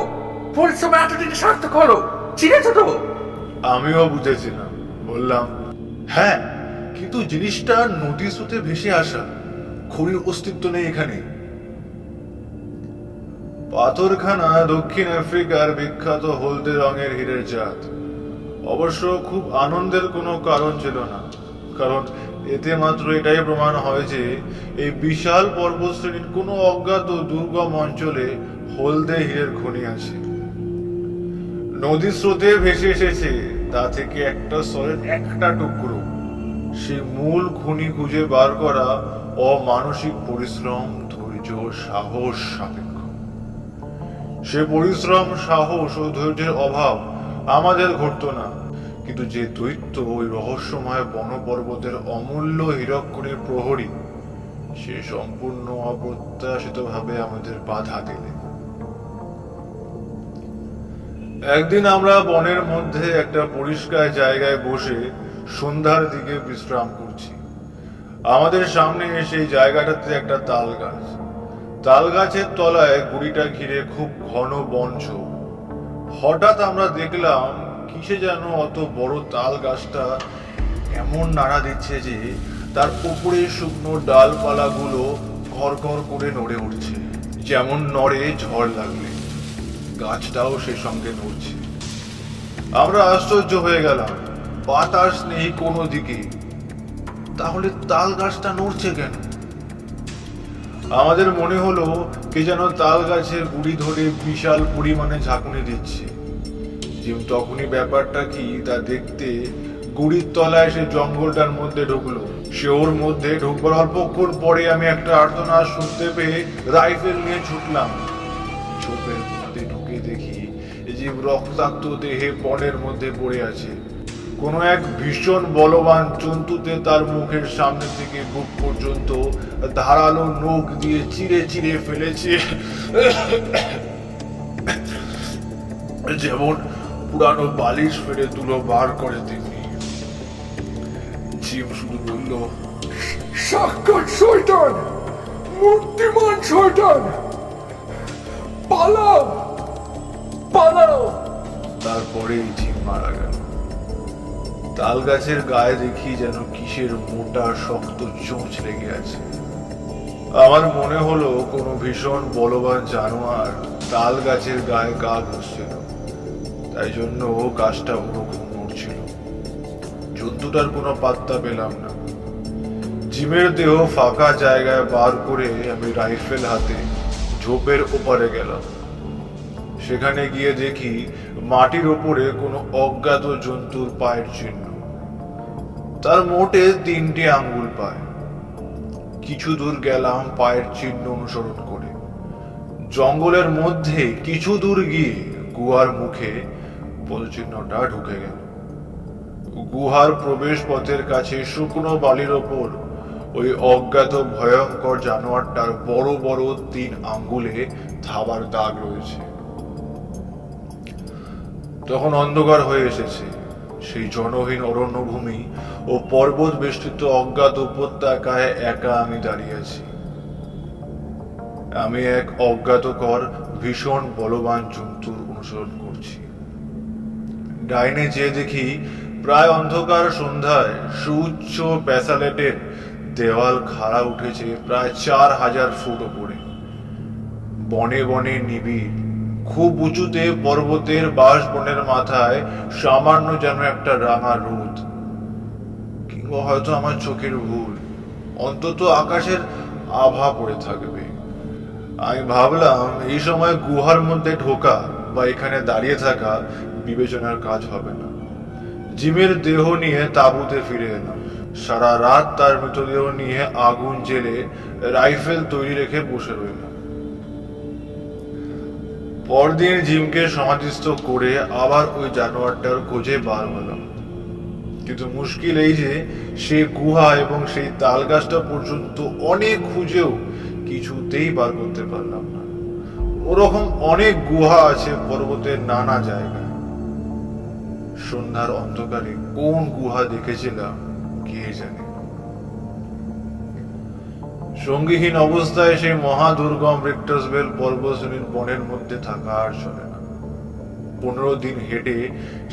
পরিশ্রম এতদিন সার্থক হলো, চিনেছো তো? আমিও বুঝেছিলাম। বললাম, হ্যাঁ, কিন্তু জিনিসটা নদীর স্রোতে ভেসে আসা, খনির অস্তিত্ব নেই এখানে। পাথরখানা দক্ষিণ আফ্রিকার বিখ্যাত হলদে রঙের হীরের জাত। অবশ্য খুব আনন্দের কোনো কারণ ছিল না, কারণ এতে মাত্র এটাই প্রমাণ হয় যে এই বিশাল পর্বতশ্রেণীর কোনো অজ্ঞাত দুর্গম অঞ্চলে হলদে হীরের খনি আছে। নদীর স্রোতে ভেসে এসেছে তা থেকে একটা স্তরের একটা টুকরো। সেই মূল খনি খুঁজে বার করা অমানসিক পরিশ্রম, ধৈর্য, সাহস সাপেক্ষ। সে পরিশ্রম, সাহস ও ধৈর্যের অভাব আমাদের ঘটতো না, কিন্তু যে দৈত্য ওই রহস্যময় বনপর্বতের অমূল্য হীরকখনির প্রহরী, সে সম্পূর্ণ অপ্রত্যাশিত ভাবে আমাদের বাধা দিলে। একদিন আমরা বনের মধ্যে একটা পরিষ্কার জায়গায় বসে সন্ধ্যার দিকে বিশ্রাম করছি। আমাদের সামনে সেই জায়গাটাতে একটা তাল গাছ। তাল গাছের তলায় গুড়িটা ঘিরে খুব ঘন বনঝোপ। হঠাৎ আমরা দেখলাম কিসে যেন অত বড় তাল গাছটা এমন নাড়া দিচ্ছে যে তার উপরে শুকনো ডালপালাগুলো ঘর ঘর করে নড়ে উঠছে, যেমন নড়ে ঝড় লাগলে। গাছটাও সে সঙ্গে নড়ছে। আমরা আশ্চর্য হয়ে গেলাম, বাতাস নেই কোনো দিকে, তাহলে তাল গাছটা নড়ছে কেন? আমাদের মনে হলো কে যেন তাল গাছের গুড়ি ধরে বিশাল পরিমাণে ঝাঁকুনি দিচ্ছে। জিম তখনই ব্যাপারটা কি তা দেখতে গুড়ির তলায় সে জঙ্গলটার মধ্যে ঢুকলো। সে ওর মধ্যে ঢুকবার অল্পক্ষণ পরে আমি একটা আর্তনাদ শুনতে পেয়ে রাইফেল নিয়ে ছুটলাম। ঝোপের মধ্যে ঢুকে দেখি জিম রক্তাক্ত দেহে বনের মধ্যে পড়ে আছে। কোনো এক ভীষণ বলবান জন্তুতে তার মুখের সামনে থেকে বুক পর্যন্ত ধারালো নখ দিয়ে চিরে চিরে ফেলেছে, যেমন পুরানো বালিশ ফেলে তুলো বার করে তেমনি। জিম শুধু বলল, সাক্ষাৎ শয়তান, মূর্তিমান শয়তান, পালাও পালাও। তারপরেই জিম মারা গেল। তাল গাছের গায়ে দেখি যেন কিসের মোটা শক্ত চোঁচ লেগে আছে। আমার মনে হলো কোনো ভীষণ বলবান জানোয়ার তাল গাছের গায়ে গা ঘষছিল, তাই জন্য গাছটা ওরকম নড়ছিল। জন্তুটার কোনো পাত্তা পেলাম না। জিমের দেহ ফাঁকা জায়গায় বার করে আমি রাইফেল হাতে ঝোপের ওপারে গেলাম। সেখানে গিয়ে দেখি মাটির ওপরে কোনো অজ্ঞাত জন্তুর পায়ের চিহ্ন। তার মোটে 3টে আঙ্গুল পায়। কিছু দূর গেলাম পায়ের চিহ্ন অনুসরণ করে। জঙ্গলের মধ্যে কিছু দূর গিয়ে গুহার মুখে পদচিহ্নটা ঢুকে গেল। গুহার প্রবেশ পথের কাছে শুকনো বালির ওপর ওই অজ্ঞাত ভয়ঙ্কর জানোয়ারটার বড় বড় 3 আঙ্গুলে থাবার দাগ রয়েছে। তখন অন্ধকার হয়ে এসেছে। সেই জনহীন অরণ্যভূমি ও পর্বত বেষ্টিত অজ্ঞাত উপত্যকায় একা আমি দাঁড়িয়ে আছি। আমি এক অজ্ঞাতকর ভীষণ বলবান জন্তুর অনুসরণ করছি। ডাইনে যেয়ে দেখি প্রায় অন্ধকার সন্ধ্যায় সুউচ্চ প্যাসালেটের দেওয়াল খাড়া উঠেছে প্রায় 4000 ফুট ওপরে। বনে বনে নিবিড়, খুব উঁচুতে পর্বতের বাঁশবনের মাথায় সামান্য যেন একটা রাঙা রোদ, কিংবা হয়তো আমার চোখের ভুল, অন্তত আকাশের আভা পড়ে থাকবে। আমি ভাবলাম এই সময় গুহার মধ্যে ঢোকা বা এখানে দাঁড়িয়ে থাকা বিবেচনার কাজ হবে না। জিমের দেহ নিয়ে তাঁবুতে ফিরে এলাম। সারা রাত তার মৃতদেহ নিয়ে আগুন জেলে রাইফেল তৈরি রেখে বসে রইলাম। পরদিন জিমকে সমাধিস্থ করে আবার ওই জানোয়ারটার খোঁজে বার হলাম। কিন্তু মুশকিল এই যে সে গুহা এবং সেই তাল গাছটা পর্যন্ত অনেক খুঁজেও কিছুতেই বার করতে পারলাম না। ওরকম অনেক গুহা আছে পর্বতের নানা জায়গায়। সন্ধ্যার অন্ধকারে কোন গুহা দেখেছিলাম কে জানে। সঙ্গীহীন অবস্থায় সেই মহাদুর্গম রিক্টাসভেল পর্বতশ্রেণীর বনের মধ্যে থাকা আর চলে না। 15 দিন হেঁটে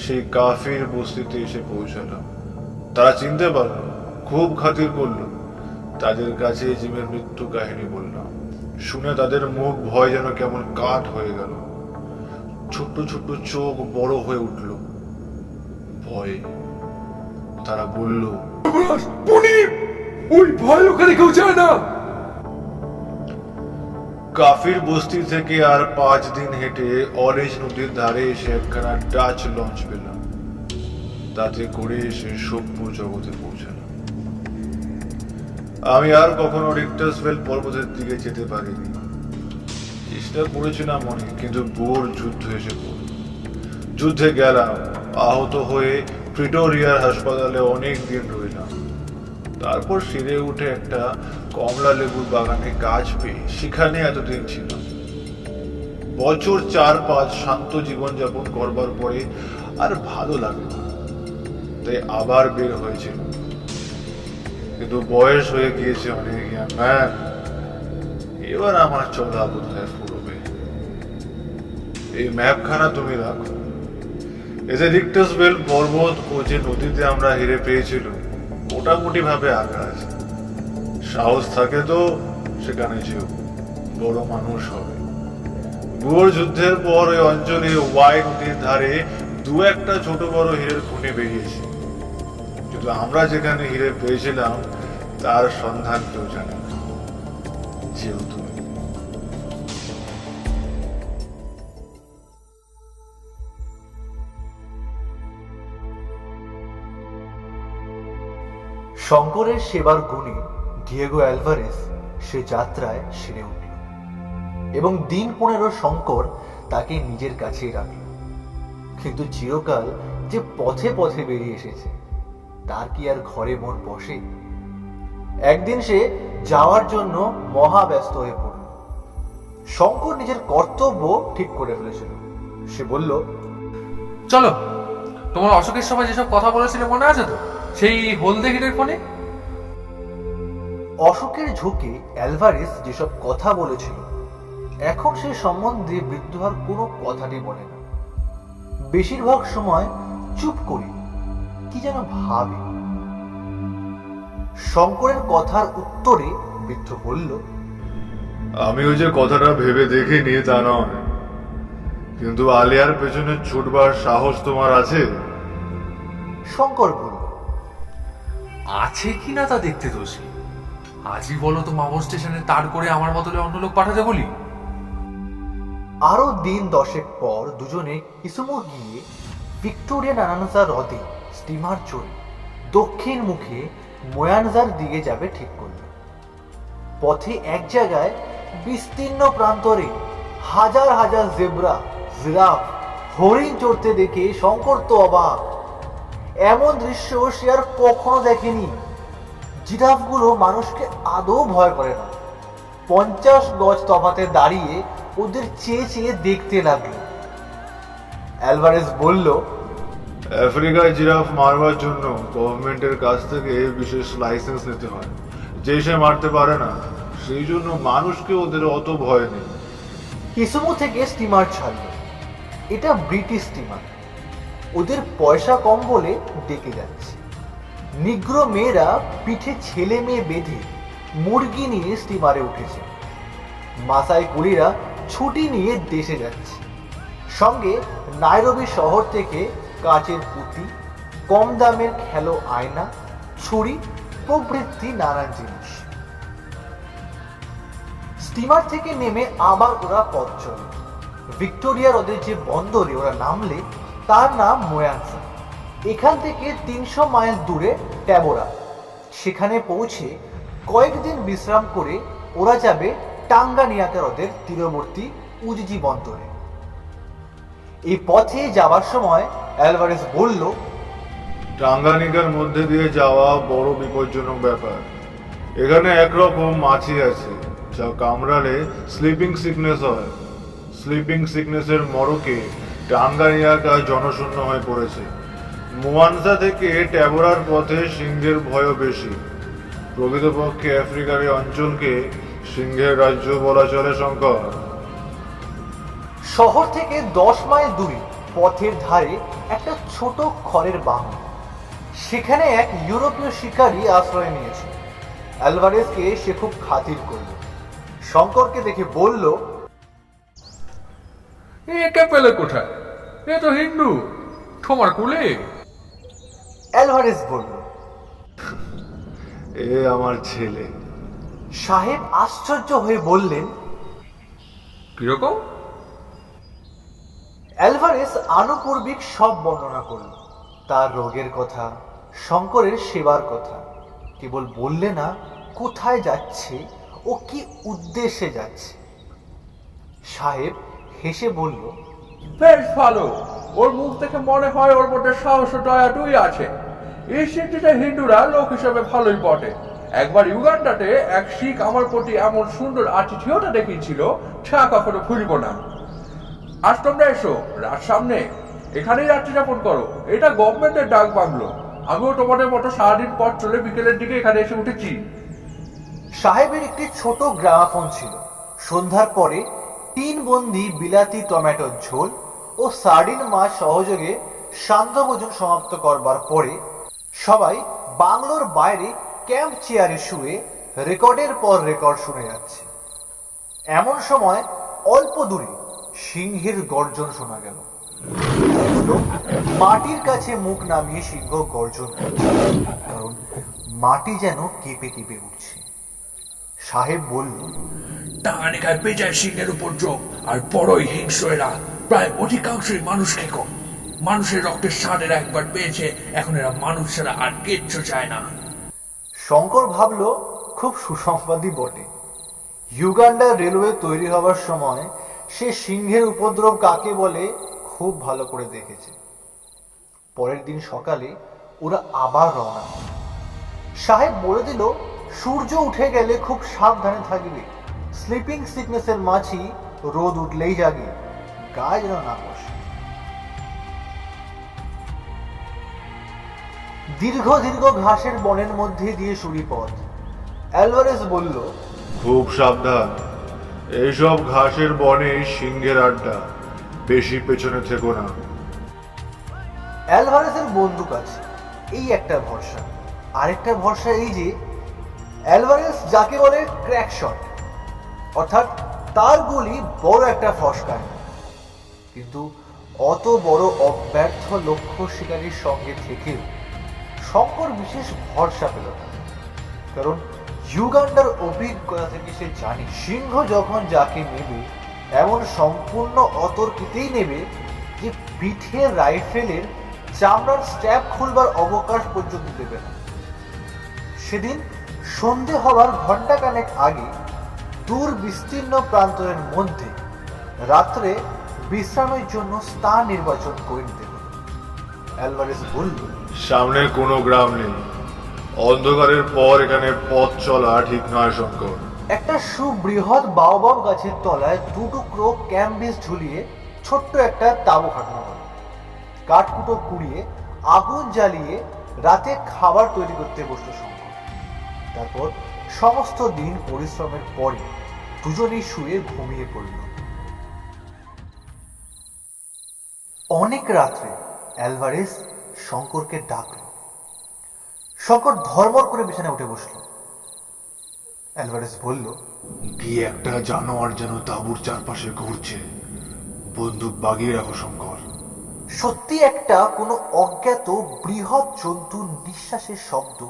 সেই কাফির বস্তিতে এসে পৌঁছালাম। তারা চিনতে পারলো, খুব খাতির করলো। তাদের কাছে জিমের মৃত্যু কাহিনী বললাম। শুনে তাদের মুখ ভয় যেন কেমন কাঠ হয়ে গেল। ছোট্ট ছোট্ট চোখ বড় হয়ে উঠল ভয়ে। তারা বলল, ওই ভয় ওখানে কেউ যায় না। কাফির বস্তি থেকে আর 5 দিন হেঁটে অরেঞ্জ নদীর ধারে এসে একখানা ডাচ লঞ্চ পেলাম। তাতে করে এসে সভ্য জগতে পৌঁছালাম। আমি আর কখনো রিক্টাসভেল পর্বতের দিকে যেতে পারিনি। চেষ্টা করেছিলাম অনেক, কিন্তু বোর যুদ্ধ এসে পড়ল। যুদ্ধে গেলাম, আহত হয়ে প্রিটোরিয়ার হাসপাতালে অনেক দিন রইলাম। তারপর সিঁড়ে উঠে একটা কমলা লেবুর বাগানে কাজ পেয়ে সেখানে এতদিন ছিলাম। বছর 4-5 শান্ত জীবনযাপন করবার পরে আর ভালো লাগে না। তাই আবার বের হয়েছিল, কিন্তু বয়স হয়ে গিয়েছে অনেক ম্যান। এবার আমার চলা বোধহয় ফুরবে। এই ম্যাপখানা তুমি রাখো। এতে রিক্টাসভেল পর্বত ও যে নদীতে আমরা হেরে পেয়েছিল মোটামুটি ভাবে আঁকা আছে। সাহস থাকে তো সেখানে যেও, বড় মানুষ হবে। বুয়োর যুদ্ধের পর ওই অঞ্চলে ওয়াই নদীর ধারে দু একটা ছোট বড় হীরের খনি বেরিয়েছে, কিন্তু আমরা যেখানে হিরে পেয়েছিলাম তার সন্ধান কেউ জানে না। যেও তুমি। শঙ্করের সেবার গুণে ডিয়েগো অ্যালভারেজ সে যাত্রায় সেরে উঠল এবং দিন 15 শঙ্কর তাকে নিজের কাছেই রাখল। কিন্তু চিরকাল যে পথে পথে বেরিয়ে এসেছে তার কি আর ঘরে মন বসে? একদিন সে যাওয়ার জন্য মহাব্যস্ত হয়ে পড়ল। শঙ্কর নিজের কর্তব্য ঠিক করে ফেলেছিল। সে বলল, চলো, তোমার অশোকের সময় যেসব কথা বলেছিলে মনে আছে তো? সেই হলদে হিরের ফোনে। অশোকের ঝোঁকে অ্যালভারেজ যেসব কথা বলেছিল এখন সে সম্বন্ধে বৃদ্ধ আর কোনো কথাটি বলে না। বেশিরভাগ সময় চুপ করে কি যেন ভাবে। শঙ্করের কথার উত্তরে বৃদ্ধ বলল, আমিও যে কথাটা ভেবে দেখিনি তা নয়, কিন্তু আলিয়ার পেছনে ছুটবার সাহস তোমার আছে? শঙ্কর বলল, আছে কিনা তা দেখতে দোষী। আজই বলো তো মামর স্টেশনে তার করে আমার বদলে অন্য লোক পাঠাতে বলি। আরো দিন 10 পর দুজনে কিসুমো গিয়ে ভিক্টোরিয়া নারানজা হ্রদে স্টিমার চড়ে দক্ষিণ মুখে ময়ানজার দিকে যাবে ঠিক করল। পথে এক জায়গায় বিস্তীর্ণ প্রান্তরে হাজার হাজার জেব্রা, জিরাফ, হরিণ চড়তে দেখে শঙ্কর তো অবাক। এমন দৃশ্য সে আর কখনো দেখেনি। জিরাফগুলো মানুষকে আদৌ ভয় করে না। 50 গজ তফাতে দাঁড়িয়ে ওদের চেয়ে চেয়ে দেখতে লাগলো। অ্যালভারেজ বলল, আফ্রিকায় জিরাফ মারবার জন্য গভর্নমেন্টের কাছ থেকে বিশেষ লাইসেন্স নিতে হয়। যে সে মারতে পারে না, সেই জন্য মানুষকে ওদের অত ভয় নেই। কিসুমো থেকে স্টিমার ছাড়লো। এটা ব্রিটিশ স্টিমার। ওদের পয়সা কম বলে ডেকে যাচ্ছে। নিগ্রো মেয়েরা পিঠে ছেলে মেয়ে বেঁধে মুরগি নিয়ে স্টিমারে উঠেছে। মাসাই কুলিরা ছুটি নিয়ে দেশে যাচ্ছে। সঙ্গে নাইরোবি শহর থেকে কাচের পুঁতি, কম দামের খেলো আয়না, ছুরি প্রভৃতি নানান জিনিস। স্টিমার থেকে নেমে আবার ওরা পথ চলে। ভিক্টোরিয়া হ্রদের যে বন্দরে ওরা নামলে তার নাম মোয়ানসা। এখান থেকে 300 মাইল দূরে ট্যাবোরা। সেখানে পৌঁছে কয়েকদিন বিশ্রাম করে ওরা যাবে টাঙ্গানিয়াকা হ্রদের তীরবর্তী উজিজি বন্দরে। এই পথে যাওয়ার সময় অ্যালভারেজ বলল, টাঙ্গানিকার মধ্যে দিয়ে যাওয়া বড় বিপজ্জনক ব্যাপার। এখানে একরকম মাছি আছে যা কামড়ালে স্লিপিং সিকনেস হয়। স্লিপিং সিকনেসের মরকে টাঙ্গানিয়াকা জনশূন্য হয়ে পড়েছে। মোয়ানসা থেকে ট্যাবোরার পথে সিংহের ভয়ও বেশি। প্রকৃতপক্ষে আফ্রিকার এই অঞ্চলকে সিংহের রাজ্য বলা চলে শঙ্কর। শহর থেকে 10 মাইল দূরে পথের ধারে একটা ছোট খড়ের বাংলো। সেখানে এক ইউরোপীয় শিকারী আশ্রয় নিয়েছে। অ্যালভারেজকে সে খুব খাতির করল। শঙ্করকে দেখে বলল, একে পেলে কোথায়? এ তো হিন্দু, তোমার কুলে। অ্যালভারেজ বলল, এ আমার ছেলে। সাহেব আশ্চর্য হয়ে বললেন, কিরকম? অ্যালভারেজ আনুপূর্বিক সব বর্ণনা করল। তার রোগের কথা, শঙ্করের সেবার কথা। কেবল বললে না কোথায় যাচ্ছে ও কি উদ্দেশ্যে যাচ্ছে। সাহেব হেসে বলল, বেশ ভালো। ওর মুখ থেকে মনে হয় ওর মধ্যে সাহস ও দয়া দুই আছে। এই সিটিতে হিন্দুরা লোক হিসেবে ভালোই বটে। একবার ইউগান্ডাতে এক শিখ আমার প্রতি এমন সুন্দর আতিথেয়তা দেখিয়েছিল, তা কখনো ভুলব না। আজ তোমরা এসো, রাত সামনে, এখানেই রাত্রি যাপন করো। এটা গভর্নমেন্টের ডাক বাংলো। আমিও তোমাদের মতো সারাদিন পর চলে বিকেলের দিকে এখানে এসে উঠেছি। সাহেবের একটি ছোট গ্রামাফোন ছিল। সন্ধ্যার পরে 3 বন্দি বিলাতি টমেটোর ঝোল ও সার্ডিন মাছ সহযোগে সান্ধ্য ভোজন সমাপ্ত করবার পরে সবাই বাংলোর বাইরে ক্যাম্প চেয়ারে শুয়ে রেকর্ডের পর রেকর্ড শুনে যাচ্ছে। এমন সময় অল্প দূরে সিংহের গর্জন শোনা গেল। মাটির কাছে মুখ নামিয়ে সিংহ গর্জন করছে, কারণ মাটি যেন কেঁপে কেঁপে উঠছে। সাহেব বলল, টাকানিকায় বেজায় সিংহের উপদ্রব, আর বড়ই হিংস্র এরা। প্রায় অধিকাংশই মানুষ খেকো। মানুষের রক্তের স্বাদের একবার পেয়েছে, এখন এরা মানুষ ছাড়া আর কিচ্ছু চায় না। শঙ্কর ভাবল খুব সুসংবাদই বটে। ইউগান্ডা রেলওয়ে তৈরি হবার সময় সে সিংহের উপদ্রব কাকে বলে খুব ভালো করে দেখেছে। পরের দিন সকালে ওরা আবার রওনা হয়। সাহেব বলে দিল, সূর্য উঠে গেলে খুব সাবধানে থাকবে। স্লিপিং সিকনেসের মাছি রোদ উঠলেই জাগে, গায়ে যেন না বসে। দীর্ঘ দীর্ঘ ঘাসের বনের মধ্যে দিয়ে সুরি পথ। অ্যালভারেজ বলল, খুব সাবধান, এইসব ঘাসের বনে সিংহের আড্ডা, বেশি পেছনে থেকো না। অ্যালভারেজের বন্দুক আছে, এই একটা ভরসা। আরেকটা ভরসা এই যে অ্যালভারেজ যাকে বলে ক্র্যাক শট, অর্থাৎ তার গুলি বড় একটা ফসকায়। কিন্তু অত বড় অব্যর্থ লক্ষ্য শিকারীর সঙ্গে থেকেও শঙ্কর বিশেষ ভরসা পেল না, কারণ ইউগান্ডার অভিজ্ঞতা থেকে সে জানে সিংহ যখন যাকে নেবে এমন সম্পূর্ণ অতর্কিতেই নেবে যে পিঠের রাইফেলের চামড়ার স্ট্র্যাপ খুলবার অবকাশ পর্যন্ত দেবে না। সেদিন সন্ধে হওয়ার ঘণ্টাখানেক আগে দূর বিস্তীর্ণ প্রান্তরের মধ্যে রাত্রে বিশ্রামের জন্য স্থান নির্বাচন করে নিতে হল। অ্যালভারেজ বলল, সামনে কোনো গ্রাম নেই, অন্ধকারের পর এখানে পথ চলা ঠিক নয় শঙ্কর। একটা সুবৃহৎ বাওবাব গাছের তলায় 2 টুকরো ক্যাম্বিস ঝুলিয়ে ছোট্ট একটা তাঁবু খাটানো হল। কাঠকুটো কুড়িয়ে আগুন জ্বালিয়ে রাতে খাবার তৈরি করতে বসল শঙ্কর। তারপর সমস্ত দিন পরিশ্রমের পরে দুজনেই শুয়ে ঘুমিয়ে পড়ল। অনেক রাত্রে অ্যালভারেজ শঙ্করকে ডাকল। শঙ্কর ধর্মর করে বিছানায় উঠে বসল। অ্যালভারেজ বলল, কি একটা জানোয়ার যেন তাঁবুর চারপাশে ঘুরছে, বন্দুক বাগিয়ে রাখো শঙ্কর। সত্যি একটা কোনো অজ্ঞাত বৃহৎ জন্তুর নিঃশ্বাসের শব্দ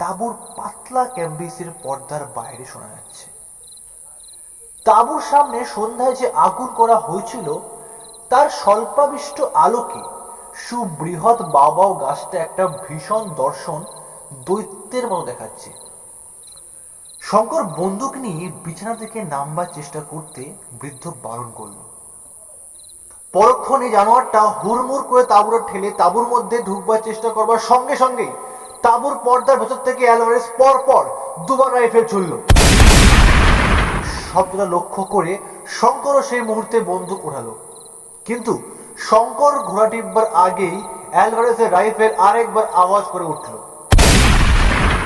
তাঁবুর পাতলা ক্যাম্বিসের পর্দার বাইরে শোনা যাচ্ছে। তাঁবুর সামনে সন্ধ্যায় যে আগুন করা হয়েছিল তার স্বল্পাবিষ্ট আলোকে সুবৃহৎ বাওবাব গাছটা একটা ভীষণ দর্শন দৈত্যের মতো দেখাচ্ছে। শঙ্কর বন্দুক নিয়ে বিছানা থেকে নামবার চেষ্টা করতে বৃদ্ধ বারণ করল। পরক্ষণে জানোয়ারটা হুড়মুড় করে তাঁবুটা ঠেলে তাঁবুর মধ্যে ঢুকবার চেষ্টা করবার সঙ্গে সঙ্গেই তাঁবুর পর্দার ভেতর থেকে অ্যালভারেজ পর পর 2 বার রাইফেল ছুড়ল। শব্দটা লক্ষ্য করে শঙ্করও সেই মুহূর্তে বন্দুক উঠালো, কিন্তু শঙ্কর ঘোড়া টিপবার আগেই অ্যালভারেজের রাইফেল আরেকবার আওয়াজ করে উঠল।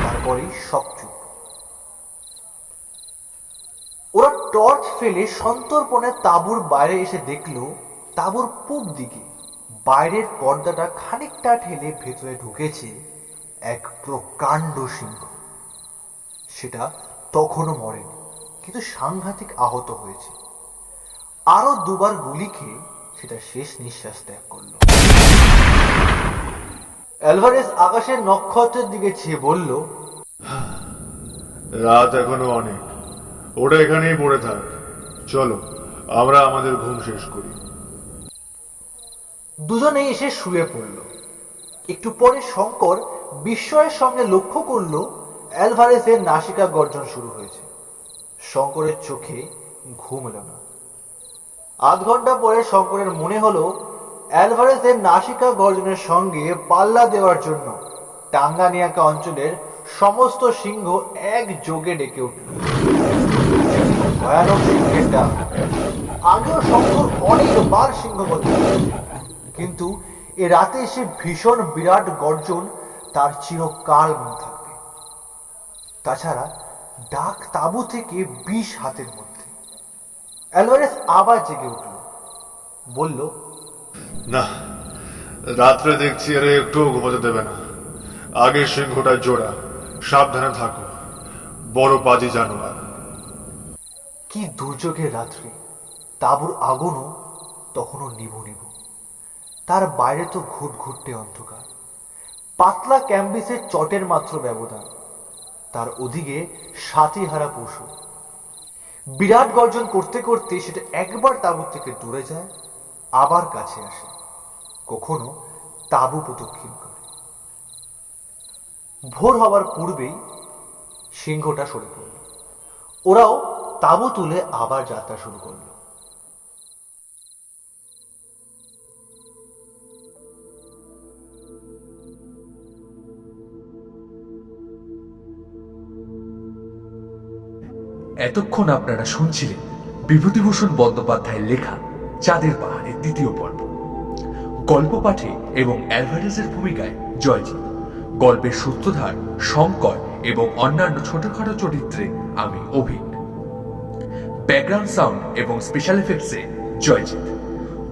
তারপরেই সব চুপ। ওরা টর্চ ফেলে সন্তর্পণে তাঁবুর বাইরে এসে দেখল তাঁবুর পূব দিকে বাইরের পর্দাটা খানিকটা ঠেলে ভেতরে ঢুকেছে এক প্রকাণ্ড সিংহ। সেটা তখনও মরেনি, কিন্তু সাংঘাতিক আহত হয়েছে। আরো 2 বার গুলি খেয়ে সেটা শেষ নিঃশ্বাস ত্যাগ করল। অ্যালভারেজ আকাশের নক্ষত্রের দিকে চেয়ে বলল, রাত এখনো অনেক, ওটা এখানেই পড়ে থাক, চলো আমরা আমাদের ঘুম শেষ করি। দুজনেই এসে শুয়ে পড়ল। একটু পরে শঙ্কর বিস্ময়ের সঙ্গে লক্ষ্য করল অ্যালভারেজের নাসিকা গর্জন শুরু হয়েছে। শঙ্করের চোখে ঘুম এলো না। আধ ঘন্টা পরে শঙ্করের মনে হলো অ্যালভারেজের নাসিকা গর্জনের সঙ্গে পাল্লা দেওয়ার জন্য টাঙ্গানিয়াকা অঞ্চলের সমস্ত সিংহ একযোগে ডেকে উঠল। ভয়ানক সিংহের ডাক। আগেও শঙ্কর অনেকবার সিংহ বলতে, কিন্তু এ রাতে এসে ভীষণ বিরাট গর্জন তার চিরকাল মনে থাকবে। তাছাড়া ডাক তাঁবু থেকে 20 হাতের মধ্যে। অ্যালভারেজ আবার জেগে উঠল, বলল, না, রাত্রে দেখছি আরে একটুও ঘুমাতে দেবে না। আগে সিংহটা জোড়া, সাবধানে থাকো, বড় পাজি জানোয়ার। কি দুর্যোগের রাত্রি! তাঁবুর আগুনও তখনও নিভু নিভু। তার বাইরে তো ঘুটঘুটে অন্ধকার, পাতলা ক্যাম্বিসের চটের মাত্র ব্যবধান। তার ওদিকে সাথীহারা পশু বিরাট গর্জন করতে করতে সেটা একবার তাঁবু থেকে দূরে যায়, আবার কাছে আসে, কখনো তাঁবু প্রদক্ষিণ করে। ভোর হবার পূর্বেই সিংহটা সরে পড়ল। ওরাও তাঁবু তুলে আবার যাত্রা শুরু করলো। এতক্ষণ আপনারা শুনছিলেন বিভূতিভূষণ বন্দ্যোপাধ্যায়ের লেখা চাঁদের পাহাড়ের 2য় পর্ব। গল্প পাঠে এবং অ্যালভারেজের ভূমিকায় জয়জিৎ, গল্পের সূত্রধার শঙ্কর এবং অন্যান্য ছোটখাটো চরিত্রে আমি অভিক। ব্যাকগ্রাউন্ড সাউন্ড এবং স্পেশাল এফেক্টসে জয়জিৎ,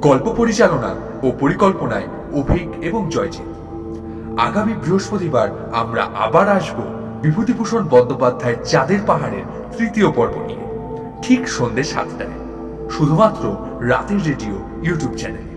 গল্প পরিচালনা ও পরিকল্পনায় অভিক এবং জয়জিৎ। আগামী বৃহস্পতিবার আমরা আবার আসব বিভূতিভূষণ বন্দ্যোপাধ্যায়ের চাঁদের পাহাড়ের 3য় পর্ব নিয়ে, ঠিক সন্ধ্যে 7টায়, শুধুমাত্র রাতের রেডিও ইউটিউব চ্যানেল।